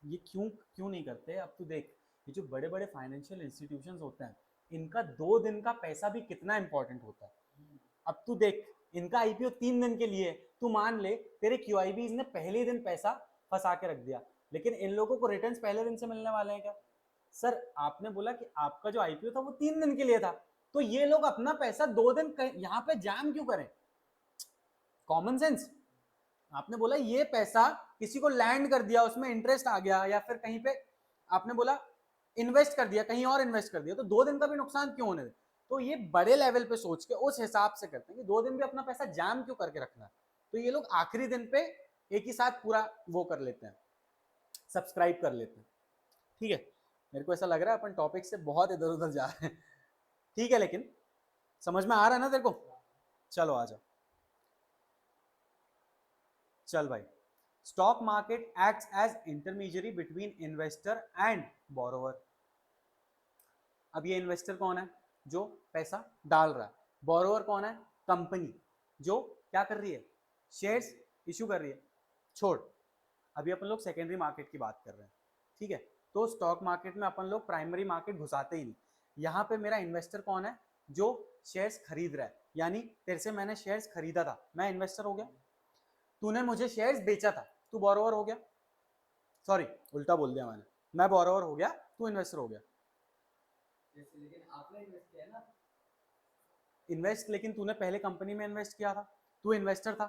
ये क्यों क्यों नहीं करते? अब तू देख, ये जो बड़े बड़े फाइनेंशियल इंस्टीट्यूशंस होते हैं, इनका 2 दिन का पैसा भी कितना इंपॉर्टेंट होता है। अब तू देख, इनका आईपीओ 3 दिन के लिए, तू मान ले तेरे क्यूआईबीज ने पहले दिन पैसा फंसा के रख दिया, लेकिन इन लोगों को रिटर्न्स पहले दिन से मिलने वाले हैं क्या? सर आपने बोला कि आपका जो आईपीओ था वो 3 दिन के लिए था, तो ये लोग अपना पैसा 2 दिन यहाँ पे जाम क्यों करें? Common sense. आपने बोला ये पैसा किसी को लैंड कर दिया, उसमें इंटरेस्ट आ गया, या फिर कहीं पे आपने बोला इन्वेस्ट कर दिया, कहीं और इन्वेस्ट कर दिया, तो 2 दिन का भी नुकसान क्यों होने दे? तो ये बड़े लेवल पे सोच के उस हिसाब से करते हैं कि 2 दिन भी अपना पैसा जाम क्यों करके रखना है। तो ये लोग आखिरी दिन पे एक ही साथ पूरा वो कर लेते हैं, सब्सक्राइब कर लेते हैं। ठीक है, मेरे को ऐसा लग रहा है अपन टॉपिक से बहुत इधर उधर जा रहे हैं। ठीक है, लेकिन समझ में आ रहा है ना तेरे को? चलो आ जाओ। चल भाई, stock market acts as intermediary between investor and borrower. अब ये इन्वेस्टर कौन है? जो पैसा डाल रहा है। बोरोवर कौन है? कंपनी, जो क्या कर रही है? शेयर्स इशू कर रही है। छोड़, अभी अपन लोग सेकेंडरी मार्केट की बात कर रहे हैं। ठीक है, तो स्टॉक मार्केट में अपन लोग प्राइमरी मार्केट घुसाते ही नहीं। यहाँ पे मेरा इन्वेस्टर कौन है? जो शेयर्स खरीद रहा है, यानी तेरे से मैंने शेयर्स खरीदा था, मैं इन्वेस्टर हो गया। तूने मुझे शेयर्स बेचा था, तू बोरोवर हो गया। सॉरी, उल्टा बोल दिया मैंने, मैं बोरोवर हो गया, तू इन्वेस्टर हो गया। लेकिन आपने इन्वेस्ट किया ना। इन्वेस्ट, लेकिन तूने पहले कंपनी में इन्वेस्ट किया था, तू इन्वेस्टर था।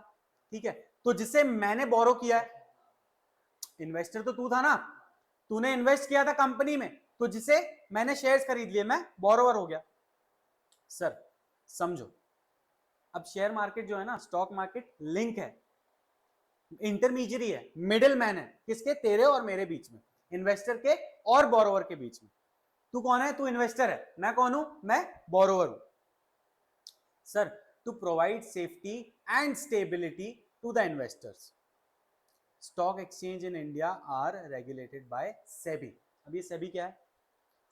ठीक है, तो जिसे मैंने बोरो किया है, इन्वेस्टर तो तू था ना, तूने इन्वेस्ट किया था कंपनी में, तो जिसे मैंने शेयर्स खरीद लिए, मैं बोरोवर हो गया। सर समझो, अब शेयर मार्केट जो है ना, स्टॉक मार्केट लिंक है, इंटरमीडियरी है, मिडिल मैन है, किसके? तेरे और मेरे बीच में, इन्वेस्टर के और बोरोवर के बीच में। तू कौन है? तू इन्वेस्टर है। मैं कौन हूं? मैं बोरोवर हूं। Sir, to provide safety and stability to the investors, stock exchange in India are regulated by SEBI. अब ये सेबी क्या है?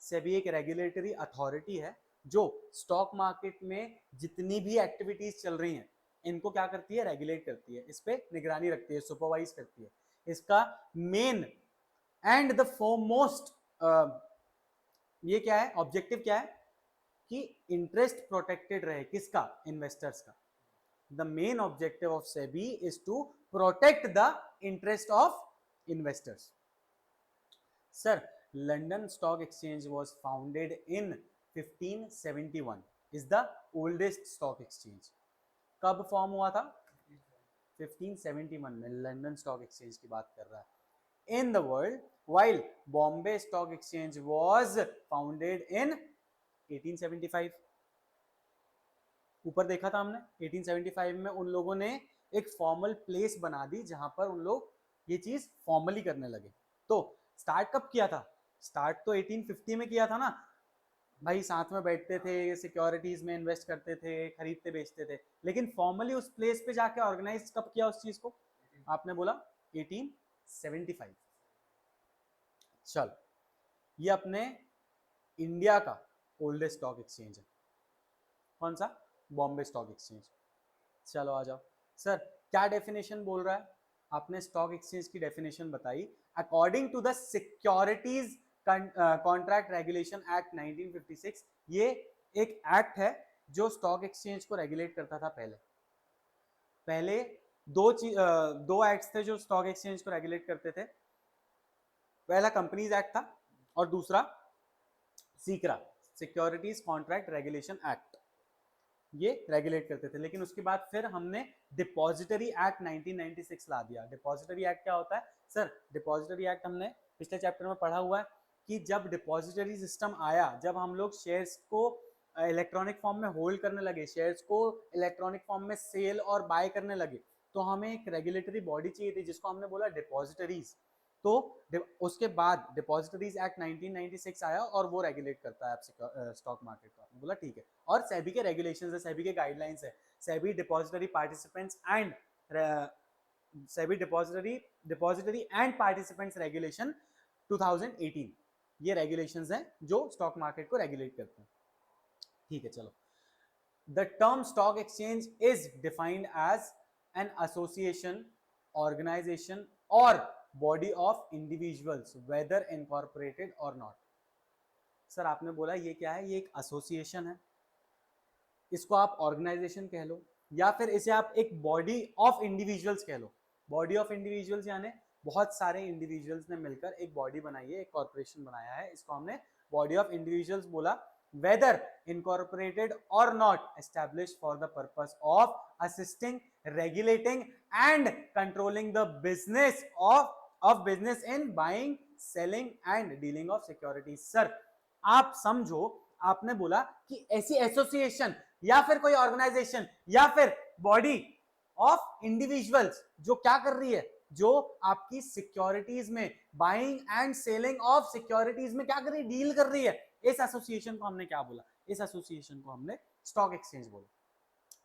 सेबी एक रेगुलेटरी अथॉरिटी है जो स्टॉक मार्केट में जितनी भी एक्टिविटीज चल रही हैं, इनको क्या करती है? रेगुलेट करती है, इस पे निगरानी रखती है, सुपरवाइज करती है। इसका मेन एंड द फोरमोस्ट ये क्या है? ऑब्जेक्टिव क्या है? कि इंटरेस्ट प्रोटेक्टेड रहे, किसका? इन्वेस्टर्स का। The main objective of SEBI is to protect the interest of investors. Sir, London stock exchange was founded in 1571, is the oldest stock exchange। कब फॉर्म हुआ था? 1571 में लंदन स्टॉक एक्सचेंज की बात कर रहा है। In the world, while Bombay stock exchange was founded in 1875। ऊपर देखा था हमने, 1875 में उन लोगों ने एक फॉर्मल प्लेस बना दी जहां पर उन लोग ये चीज फॉर्मली करने लगे। तो स्टार्ट कब किया था? स्टार्ट तो 1850 में किया था ना। भाई साथ में बैठते थे, सिक्योरिटीज में इन्वेस्ट करते थे, खरीदते बेचते थे, लेकिन फॉर्मली उस प्लेस पे जाके ऑर्गेनाइज कब किया उस चीज को? आपने बोला 1875। चल, ये अपने इंडिया का ओल्डेस्ट स्टॉक एक्सचेंज है। कौन सा? Bombay stock exchange. चलो आ जाओ सर, क्या डेफिनेशन बोल रहा है? आपने स्टॉक एक्सचेंज की डेफिनेशन बताई, according to the securities contract regulation act 1956। ये एक एक्ट है जो स्टॉक एक्सचेंज को रेगुलेट करता था। पहले दो एक्ट्स थे जो स्टॉक एक्सचेंज को रेगुलेट करते थे। पहला कंपनीज एक्ट था और दूसरा सीकरा, सिक्योरिटीज कॉन्ट्रैक्ट रेगुलेशन एक्ट, ये रेगुलेट करते थे। लेकिन उसके बाद फिर हमने डिपॉजिटरी एक्ट 1996 ला दिया। डिपॉजिटरी एक्ट क्या होता है सर? डिपॉजिटरी एक्ट हमने पिछले चैप्टर में पढ़ा हुआ है कि जब डिपॉजिटरी सिस्टम आया, जब हम लोग शेयर्स को इलेक्ट्रॉनिक फॉर्म में होल्ड करने लगे, शेयर्स को इलेक्ट्रॉनिक फॉर्म में सेल और बाय करने लगे, तो हमें एक रेगुलेटरी बॉडी चाहिए थी जिसको हमने बोला डिपॉजिटरीज। तो उसके बाद डिपॉजिटरीज एक्ट 1996 आया और वो रेगुलेट करता है स्टॉक मार्केट का। बोला ठीक है। और सेबी के रेगुलेशंस है, सेबी के गाइडलाइंस है, SEBI depository participants and SEBI depository and participants regulation 2018, ये रेगुलेशंस हैं जो स्टॉक मार्केट को रेगुलेट करते हैं। ठीक है, चलो। The term stock exchange is defined as an association, organisation और body of individuals whether incorporated और नॉट। सर आपने बोला ये क्या है? ये एक एसोसिएशन है, इसको आप ऑर्गेनाइजेशन कह लो, या फिर इसे आप एक बॉडी ऑफ इंडिविजुअल्स कह लो। बॉडी ऑफ इंडिविजुअल्स यानी बहुत सारे इंडिविजुअल्स ने मिलकर एक बॉडी बनाई है, एक कॉर्पोरेशन बनाया है, इसको हमने बॉडी ऑफ इंडिविजुअल्स बोला। whether incorporated or not, established for the purpose of assisting, regulating and controlling the business of business in buying, selling and dealing of securities। Sir आप समझो, आपने बोला कि ऐसी एसोसिएशन या फिर कोई ऑर्गेनाइजेशन या फिर बॉडी ऑफ इंडिविजुअल्स जो क्या कर रही है, जो आपकी सिक्योरिटीज में buying and selling of securities में क्या कर रही है? डील कर रही है। इस एसोसिएशन को हमने क्या बोला? इस एसोसिएशन को हमने स्टॉक एक्सचेंज बोला।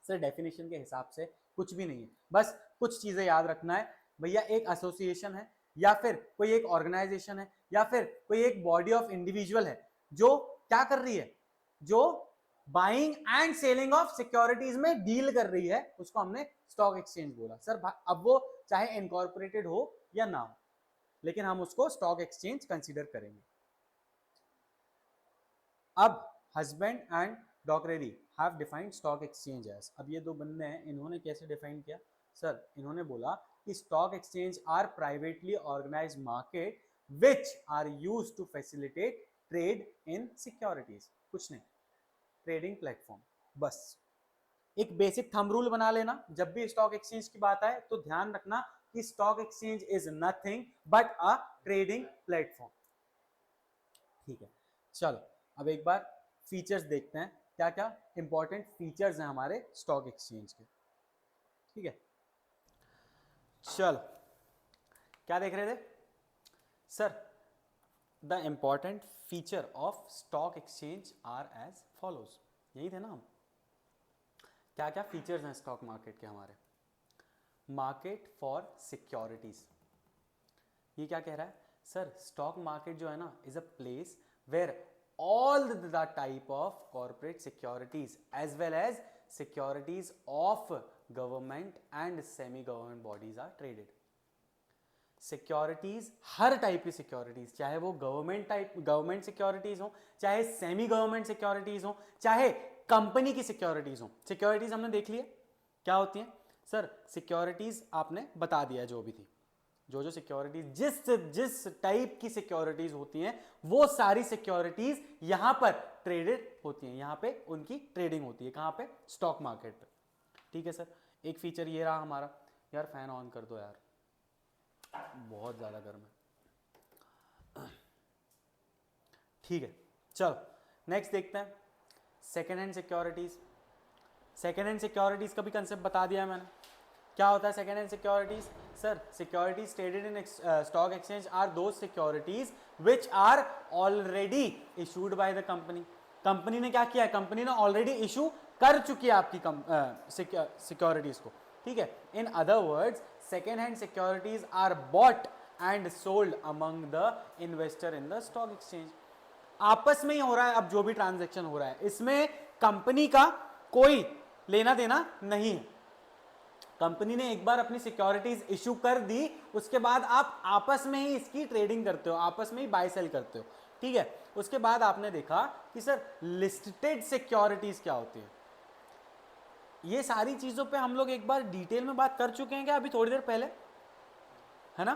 सर डेफिनेशन के हिसाब से कुछ भी नहीं है, बस कुछ चीजें याद रखना है भैया। एक एसोसिएशन है या फिर कोई एक ऑर्गेनाइजेशन है या फिर कोई एक बॉडी ऑफ इंडिविजुअल है जो क्या कर रही है? जो buying and selling of securities में डील कर रही है, उसको हमने स्टॉक एक्सचेंज बोला। सर अब वो चाहे इनकॉर्पोरेटेड हो या ना हो, लेकिन हम उसको स्टॉक एक्सचेंज कंसीडर करेंगे। अब Husband and Dockeray have defined stock exchange as. अब ये दो बंदे हैं, इन्होंने कैसे डिफाइन किया? सर इन्होंने बोला कि stock exchange are privately organised market which are used to facilitate trade in securities. कुछ नहीं, ट्रेडिंग प्लेटफॉर्म। बस एक बेसिक थंब रूल बना लेना, जब भी स्टॉक एक्सचेंज की बात आए तो ध्यान रखना कि stock exchange is nothing but a trading platform. ठीक है, चलो अब एक बार फीचर्स देखते हैं, क्या क्या इंपॉर्टेंट फीचर्स हैं हमारे स्टॉक एक्सचेंज के। ठीक है, चलो क्या देख रहे थे sir? The important feature of stock exchange are as follows, यही थे ना हम? क्या क्या फीचर्स हैं स्टॉक मार्केट के हमारे? मार्केट फॉर सिक्योरिटीज, ये क्या कह रहा है सर? स्टॉक मार्केट जो है ना is a place where all the type of corporate securities as well as securities of government and semi government bodies are traded। Securities, her type की securities, चाहे वो गवर्नमेंट सिक्योरिटीज हो, चाहे semi government securities हो, चाहे company की securities हो। Securities हमने देख लिया क्या होती हैं सर? सिक्योरिटीज आपने बता दिया जो भी थी, जो सिक्योरिटीज जिस टाइप की सिक्योरिटीज होती हैं वो सारी सिक्योरिटीज यहां पर ट्रेडेड होती हैं, यहां पे उनकी ट्रेडिंग होती है। कहां पे? स्टॉक मार्केट पे। ठीक है सर, एक फीचर ये रहा हमारा। यार फैन ऑन कर दो यार, बहुत ज्यादा गर्म है। ठीक है, चलो नेक्स्ट देखते हैं second hand securities. Second hand securities का भी कंसेप्ट बता दिया है मैंने। क्या होता है second hand securities? Sir securities traded in stock exchange are those securities which are already issued by the company. Company ने क्या किया है, कंपनी ने ऑलरेडी इशू कर चुकी है आपकी सिक्योरिटीज को, ठीक है। In other words second hand securities are bought and sold among the investor in the stock exchange. आपस में ही हो रहा है अब जो भी ट्रांजैक्शन हो रहा है, इसमें कंपनी का कोई लेना देना नहीं है। कंपनी ने एक बार अपनी सिक्योरिटीज इशू कर दी, उसके बाद आप आपस में ही इसकी ट्रेडिंग करते हो, आपस में ही बाय सेल करते हो, ठीक है। उसके बाद आपने देखा कि सर लिस्टेड सिक्योरिटीज क्या होती है। ये सारी चीजों पे हम लोग एक बार डिटेल में बात कर चुके हैं क्या अभी थोड़ी देर पहले, है ना।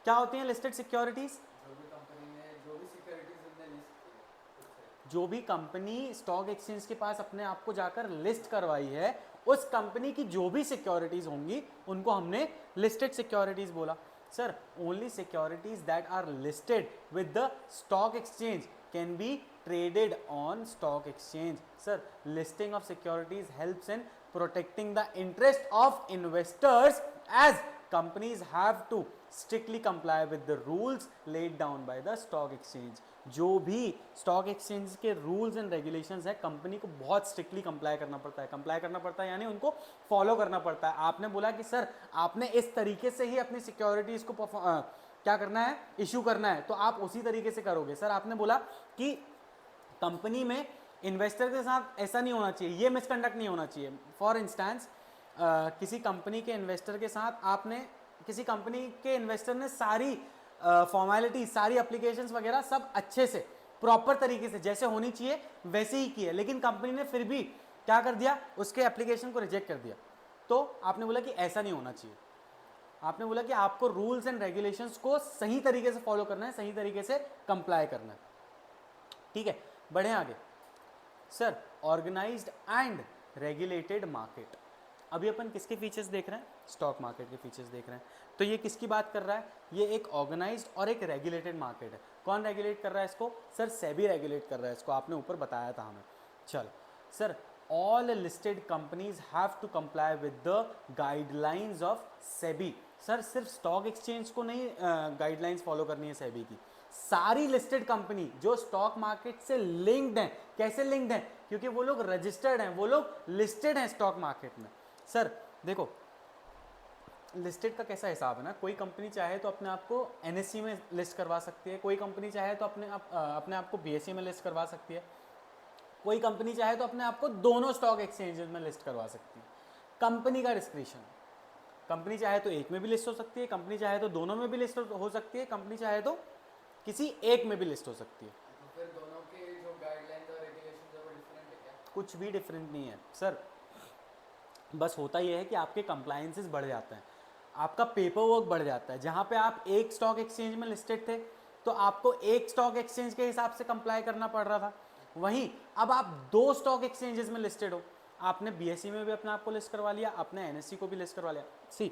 क्या होती हैं लिस्टेड सिक्योरिटीज? जो भी कंपनी ने जो भी सिक्योरिटीज हमने लिस्ट की, जो भी कंपनी स्टॉक एक्सचेंज के पास अपने आप को जाकर लिस्ट करवाई है, उस कंपनी की जो भी सिक्योरिटीज होंगी उनको हमने लिस्टेड सिक्योरिटीज बोला। Sir only securities that are listed with the stock exchange can be traded on stock exchange. Sir, listing of securities helps in protecting the interest of investors as companies have to strictly comply with the rules laid down by the stock exchange. जो भी stock exchange के rules and regulations है, company को बहुत strictly comply करना पड़ता है, यानी उनको फॉलो करना पड़ता है। आपने बोला कि सर आपने इस तरीके से ही अपनी सिक्योरिटीज को क्या करना है, इशू करना है, तो आप उसी तरीके से करोगे। सर आपने बोला कि कंपनी में इन्वेस्टर के साथ ऐसा नहीं होना चाहिए, ये मिसकंडक्ट नहीं होना चाहिए। फॉर इंस्टेंस किसी कंपनी के इन्वेस्टर के साथ आपने, किसी कंपनी के इन्वेस्टर ने सारी फॉर्मेलिटी, सारी एप्लीकेशंस वगैरह सब अच्छे से प्रॉपर तरीके से जैसे होनी चाहिए वैसे ही की है, लेकिन कंपनी ने फिर भी क्या कर दिया, उसके एप्लीकेशन को रिजेक्ट कर दिया। तो आपने बोला कि ऐसा नहीं होना चाहिए। आपने बोला कि आपको रूल्स एंड रेगुलेशंस को सही तरीके से फॉलो करना है, सही तरीके से कंप्लाई करना है, ठीक है। बढ़े आगे। Sir organised and regulated market, अभी अपन किसके फीचर्स देख रहे हैं, स्टॉक मार्केट के फीचर्स देख रहे हैं। तो ये किसकी बात कर रहा है, ये एक ऑर्गेनाइज्ड और एक रेगुलेटेड मार्केट है। कौन रेगुलेट कर रहा है इसको, सर सेबी रेगुलेट कर रहा है इसको, आपने ऊपर बताया था हमें। चल sir all listed companies have to comply with the guidelines of SEBI. Sir सिर्फ स्टॉक एक्सचेंज को नहीं गाइडलाइंस फॉलो करनी है सेबी की, सारी लिस्टेड कंपनी जो स्टॉक मार्केट से लिंक्ड हैं। कैसे लिंक्ड हैं, क्योंकि वो लोग रजिस्टर्ड हैं, वो लोग लिस्टेड हैं स्टॉक मार्केट में। सर देखो लिस्टेड का कैसा हिसाब है ना, कोई कंपनी चाहे तो अपने आप को एनएससी में लिस्ट करवा सकती है, कोई कंपनी चाहे तो अपने आप को बीएसई में लिस्ट करवा सकती है, कोई कंपनी चाहे तो अपने आप को दोनों स्टॉक एक्सचेंजेस में लिस्ट करवा सकती है। कंपनी का डिस्क्रिप्शन, कंपनी चाहे तो एक में भी लिस्ट हो सकती है, कंपनी चाहे तो दोनों में भी लिस्ट हो सकती है, कंपनी चाहे तो किसी एक में भी लिस्ट हो सकती है। तो फिर दोनों के जो गाइडलाइंस और रेगुलेशंस है वो डिफरेंट है क्या? कुछ भी डिफरेंट नहीं है सर, बस होता यह है कि आपके कंप्लायंसेस बढ़ जाते हैं, आपका पेपर वर्क बढ़ जाता है। जहाँ पे आप एक स्टॉक एक्सचेंज में लिस्टेड थे तो आपको एक स्टॉक एक्सचेंज के हिसाब से कंप्लाई करना पड़ रहा था, वहीं अब आप दो स्टॉक एक्सचेंजेस में लिस्टेड हो, आपने बीएसई में भी अपने आप को लिस्ट करवा लिया, आपने एनएससी को भी लिस्ट करवा लिया। सी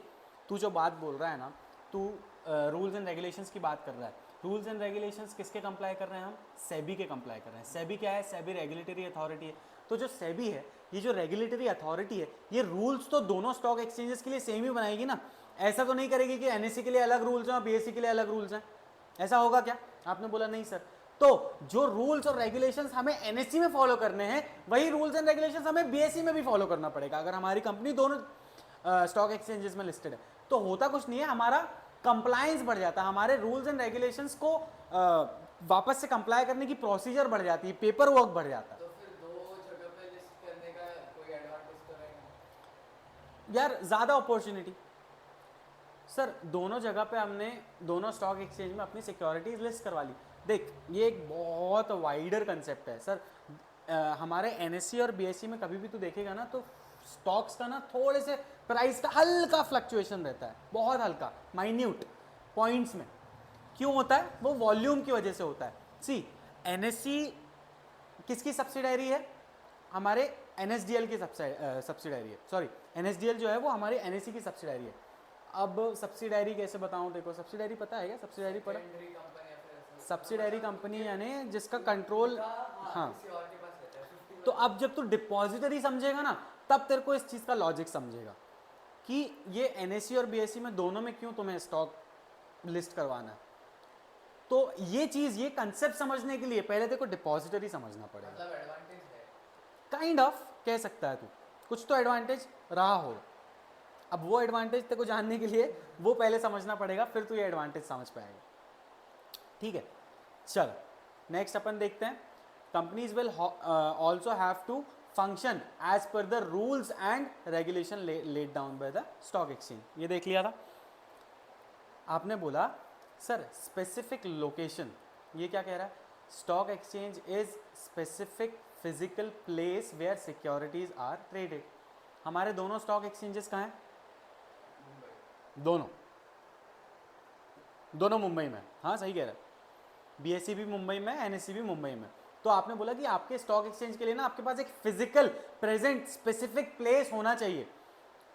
तू जो बात बोल रहा है ना, तू रूल्स एंड रेगुलेशंस की बात कर रहा है। रूल्स एंड रेगुलेशंस किसके कंप्लाई कर रहे हैं हम, सेबी के कंप्लाई कर रहे हैं। सेबी क्या है, सेबी रेगुलेटरी अथॉरिटी है। तो जो सेबी है, ये जो रेगुलेटरी अथॉरिटी है, ये रूल्स तो दोनों स्टॉक एक्सचेंजेस के लिए सेम ही बनाएगी ना। ऐसा तो नहीं करेगी कि एनएससी के लिए अलग रूल्स हैं और बीएसई के लिए अलग रूल्स हैं, ऐसा होगा क्या? आपने बोला नहीं सर। तो जो रूल्स और रेगुलेशंस हमें एनएससी में फॉलो करने हैं, वही रूल्स एंड रेगुलेशंस हमें बीएसई में भी फॉलो करना पड़ेगा अगर हमारी कंपनी दोनों स्टॉक एक्सचेंजेस में लिस्टेड है। तो होता कुछ नहीं है, हमारा कंप्लायंस बढ़ जाता है, हमारे रूल्स एंड रेगुलेशंस को वापस से कंप्लाई करने की प्रोसीजर बढ़ जाती है, पेपर वर्क बढ़ जाता है। तो फिर दो जगह पे लिस्ट करने का कोई एडवांटेज तो रहेगा यार ज़्यादा अपॉर्चुनिटी। सर दोनों जगह पे हमने दोनों स्टॉक एक्सचेंज में अपनी सिक्योरिटीज लिस्ट करवा ली। देख ये एक बहुत वाइडर कंसेप्ट है सर। हमारे एनएससी और बीएसई में कभी भी तू देखेगा ना, तो स्टॉक्स का ना थोड़े से प्राइस का हल्का फ्लक्चुएशन रहता है, बहुत हल्का, माइन्यूट पॉइंट्स में। क्यों होता है? वो वॉल्यूम की वजह से होता है। सी एनएससी किसकी सब्सिडायरी है? हमारे एनएसडीएल की सब्सिडायरी है। सॉरी, एनएसडीएल जो है वो हमारे एनएससी की सब्सिडायरी है। अब सब्सिडायरी कैसे बताऊं? देखो सब्सिडायरी पता है क्या? सब्सिडायरी पढ़ा? सेकेंडरी कंपनी या फिर ऐसा सब्सिडायरी कंपनी यानी जिसका कंट्रोल, हाँ। किसी और के पास रहता है 50%। तो अब जब तू डिपॉजिटरी समझेगा ना, तब तेरे को इस चीज़ का लॉजिक समझेगा कि ये एनएससी और बीएसई में दोनों में क्यों तुम्हें स्टॉक लिस्ट करवाना है। तो ये चीज, ये कंसेप्ट समझने के लिए पहले देखो डिपॉजिटरी समझना पड़ेगा। मतलब एडवांटेज है। काइंड ऑफ कह सकता है तू, कुछ तो एडवांटेज रहा हो। अब वो एडवांटेज तेरे को जानने के लिए वो पहले समझना पड़ेगा, फिर तू ये एडवांटेज समझ पाएगा। ठीक है, चल नेक्स्ट अपन देखते हैं। Companies will also have to function as per the rules and regulation laid down by the stock exchange. ये देख लिया था आपने। बोला सर स्पेसिफिक लोकेशन, ये क्या कह रहा है? Stock exchange is specific physical place where securities are traded. हमारे दोनों स्टॉक एक्सचेंजेस कहाँ हैं? दोनों मुंबई में। हाँ सही कह रहा है, बीएससी भी मुंबई में, एनएससी भी मुंबई में। तो आपने बोला कि आपके स्टॉक एक्सचेंज के लिए ना आपके पास एक फिजिकल प्रेजेंट स्पेसिफिक प्लेस होना चाहिए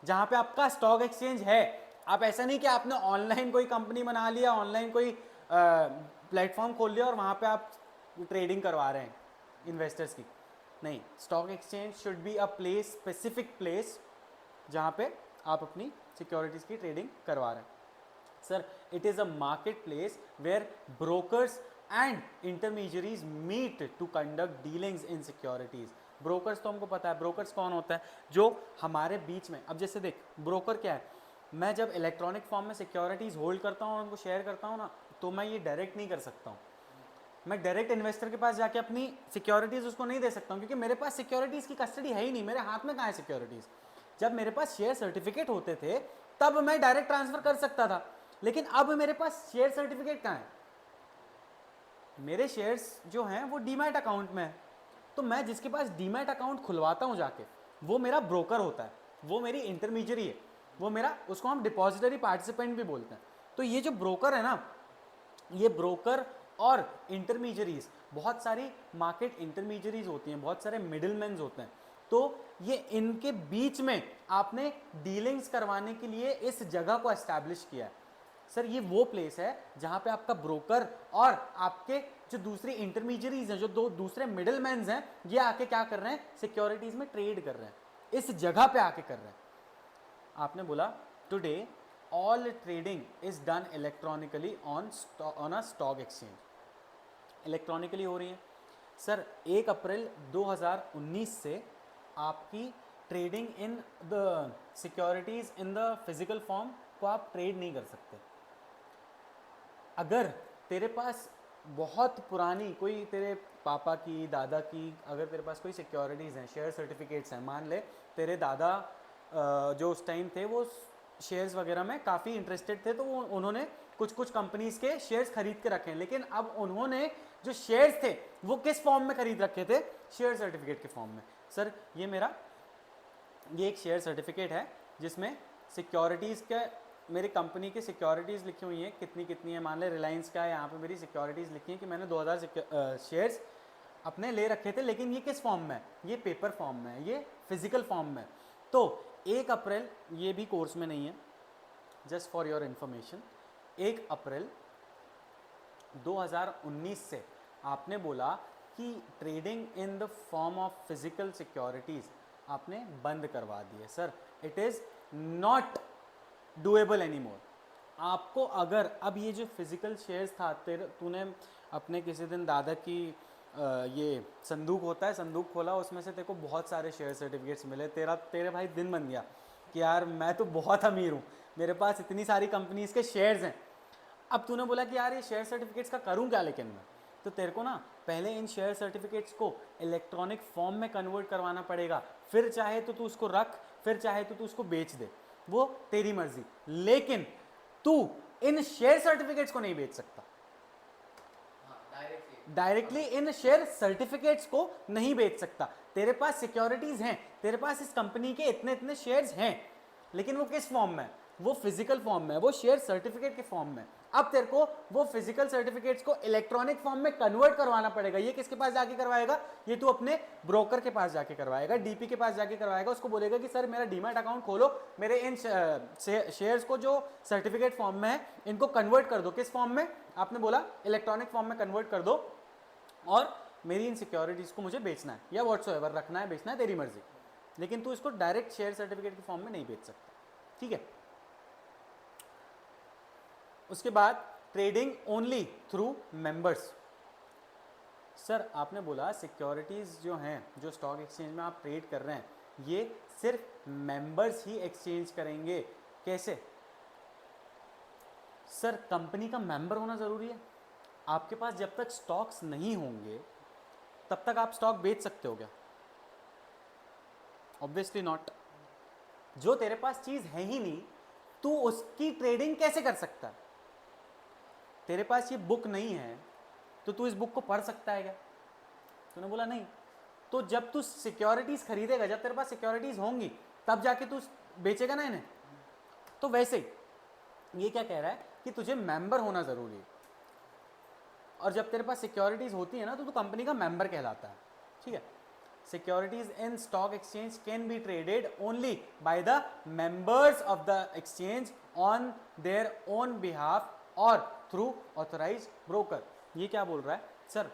जहां पे आपका स्टॉक एक्सचेंज है। आप ऐसा नहीं कि आपने ऑनलाइन कोई कंपनी बना लिया, ऑनलाइन कोई प्लेटफॉर्म खोल लिया और वहां पे आप ट्रेडिंग करवा रहे हैं इन्वेस्टर्स की। नहीं, stock exchange should be a place, specific place जहां पे आप अपनी सिक्योरिटीज की ट्रेडिंग करवा रहे हैं। Sir it is a market place where brokers and intermediaries meet to conduct dealings in securities. Brokers तो हमको पता है, ब्रोकर्स कौन होता है? जो हमारे बीच में, अब जैसे देख ब्रोकर क्या है, मैं जब इलेक्ट्रॉनिक फॉर्म में सिक्योरिटीज होल्ड करता हूँ और उनको शेयर करता हूँ ना, तो मैं ये डायरेक्ट नहीं कर सकता हूँ। मैं डायरेक्ट इन्वेस्टर के पास जाके अपनी सिक्योरिटीज उसको नहीं दे सकता हूँ, क्योंकि मेरे पास सिक्योरिटीज की कस्टडी है ही नहीं, मेरे हाथ में कहाँ है सिक्योरिटीज। जब मेरे पास शेयर सर्टिफिकेट होते थे तब मैं डायरेक्ट ट्रांसफर कर सकता था, लेकिन अब मेरे पास शेयर सर्टिफिकेट कहाँ है? मेरे शेयर्स जो हैं वो डीमैट अकाउंट में है। तो मैं जिसके पास डीमैट अकाउंट खुलवाता हूँ जाके, वो मेरा ब्रोकर होता है, वो मेरी इंटरमीडियरी है, वो मेरा, उसको हम डिपॉजिटरी पार्टिसिपेंट भी बोलते हैं। तो ये जो ब्रोकर है ना, ये ब्रोकर और इंटरमीडियरीज, बहुत सारी मार्केट इंटरमीडियरीज होती हैं, बहुत सारे मिडिलमैन होते हैं। तो ये इनके बीच में आपने डीलिंग्स करवाने के लिए इस जगह को एस्टैब्लिश किया है। सर ये वो प्लेस है जहां पे आपका ब्रोकर और आपके जो दूसरी इंटरमीडियरीज हैं, जो दो दूसरे मिडिलमैन हैं, ये आके क्या कर रहे हैं? सिक्योरिटीज में ट्रेड कर रहे हैं, इस जगह पे आके कर रहे हैं। आपने बोला today all trading is done electronically on a stock exchange. Electronically हो रही है। सर 1 अप्रैल 2019 से आपकी trading in the securities in the physical form को आप ट्रेड नहीं कर सकते। अगर तेरे पास बहुत पुरानी कोई, तेरे पापा की, दादा की, अगर तेरे पास कोई सिक्योरिटीज़ हैं, शेयर सर्टिफिकेट्स हैं, मान ले तेरे दादा जो उस टाइम थे वो शेयर्स वगैरह में काफ़ी इंटरेस्टेड थे, तो वो उन्होंने कुछ कुछ कंपनीज के शेयर्स खरीद के रखे हैं, लेकिन अब उन्होंने जो शेयर्स थे वो किस फॉर्म में खरीद रखे थे? शेयर सर्टिफिकेट के फॉर्म में। सर ये एक शेयर सर्टिफिकेट है जिसमें सिक्योरिटीज़ के, मेरी कंपनी की सिक्योरिटीज़ लिखी हुई हैं, कितनी कितनी है। मान ले रिलायंस का है, यहाँ पे मेरी सिक्योरिटीज़ लिखी हैं कि मैंने 2000 शेयर्स अपने ले रखे थे, लेकिन ये किस फॉर्म में है? ये पेपर फॉर्म में है, ये फिजिकल फॉर्म में है। तो 1 अप्रैल, ये भी कोर्स में नहीं है, जस्ट फॉर योर इन्फॉर्मेशन, 1 अप्रैल 2019 से आपने बोला कि trading in the form of physical securities आपने बंद करवा दी है। Sir it is not doable any more. आपको अगर अब ये जो फिजिकल शेयर्स था, तूने अपने किसी दिन दादा की ये संदूक होता है, संदूक खोला, उसमें से तेरे को बहुत सारे शेयर सर्टिफिकेट्स मिले, तेरे भाई दिन बन गया कि यार मैं तो बहुत अमीर हूँ, मेरे पास इतनी सारी कंपनीज के शेयर्स हैं। अब तूने बोला कि यार ये शेयर सर्टिफिकेट्स का करूँ क्या? लेकिन मैं, तो तेरे को ना पहले इन शेयर सर्टिफिकेट्स को इलेक्ट्रॉनिक फॉर्म में कन्वर्ट करवाना पड़ेगा, फिर चाहे तो तू उसको रख, फिर चाहे तो तू उसको बेच दे, वो तेरी मर्जी, लेकिन तू इन शेयर सर्टिफिकेट्स को नहीं बेच सकता। डायरेक्टली इन शेयर सर्टिफिकेट्स को नहीं बेच सकता। तेरे पास सिक्योरिटीज हैं, तेरे पास इस कंपनी के इतने इतने शेयर्स हैं, लेकिन वो किस फॉर्म में? वो फिजिकल फॉर्म में, वो शेयर सर्टिफिकेट के फॉर्म में। अब तेरे को वो फिजिकल सर्टिफिकेट्स को इलेक्ट्रॉनिक फॉर्म में कन्वर्ट करवाना पड़ेगा। ये किसके पास जाके करवाएगा? ये तू अपने ब्रोकर के पास जाके करवाएगा, डीपी के पास जाके करवाएगा। उसको बोलेगा कि सर मेरा डीमैट अकाउंट खोलो, मेरे इन शेयर्स को जो सर्टिफिकेट फॉर्म में है इनको कन्वर्ट कर दो। किस फॉर्म में? आपने बोला इलेक्ट्रॉनिक फॉर्म में कन्वर्ट कर दो, और मेरी इन सिक्योरिटीज को मुझे बेचना है या व्हाट्सएवर रखना है, बेचना है, तेरी मर्जी, लेकिन तू इसको डायरेक्ट शेयर सर्टिफिकेट के फॉर्म में नहीं बेच सकता। ठीक है। उसके बाद trading only through members. Sir आपने बोला सिक्योरिटीज़ जो हैं जो स्टॉक एक्सचेंज में आप ट्रेड कर रहे हैं ये सिर्फ मेंबर्स ही एक्सचेंज करेंगे, कैसे? सर कंपनी का मेंबर होना ज़रूरी है। आपके पास जब तक स्टॉक्स नहीं होंगे तब तक आप स्टॉक बेच सकते हो क्या? Obviously not. जो तेरे पास चीज़ है ही नहीं तू उसकी ट्रेडिंग कैसे कर सकता है? तेरे पास ये बुक नहीं है तो तू इस बुक को पढ़ सकता है क्या? तूने बोला नहीं। तो जब तू सिक्योरिटीज खरीदेगा, जब तेरे पास सिक्योरिटीज होंगी तब जाके तू बेचेगा ना इन्हें। तो वैसे ही ये क्या कह रहा है कि तुझे मेंबर होना जरूरी है, और जब तेरे पास सिक्योरिटीज होती है ना तो तू कंपनी का मेंबर कहलाता है। ठीक है। Securities in stock exchange can B traded only by the members of the exchange on their own behalf और थ्रू ऑथराइज्ड ब्रोकर। ये क्या बोल रहा है सर?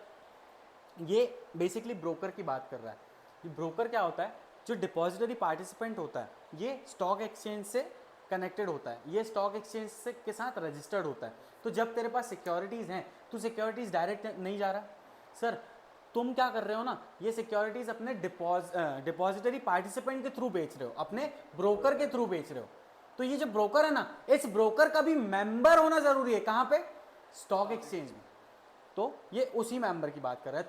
ये बेसिकली ब्रोकर की बात कर रहा है। ये ब्रोकर क्या होता है? जो डिपॉजिटरी पार्टिसिपेंट होता है ये स्टॉक एक्सचेंज से कनेक्टेड होता है, ये स्टॉक एक्सचेंज से के साथ रजिस्टर्ड होता है। तो जब तेरे पास सिक्योरिटीज़ हैं तो सिक्योरिटीज़ डायरेक्ट नहीं जा रहा। सर तुम क्या कर रहे हो ना, ये सिक्योरिटीज़ अपने डिपॉजिटरी पार्टिसिपेंट के थ्रू बेच रहे हो, अपने ब्रोकर के थ्रू बेच रहे हो। तो ये जो ब्रोकर है ना, इस ब्रोकर का भी मेंबर होना जरूरी है। कहाँ पे? स्टॉक एक्सचेंज में। तो ये उसी मेंबर की बात कर रहा है,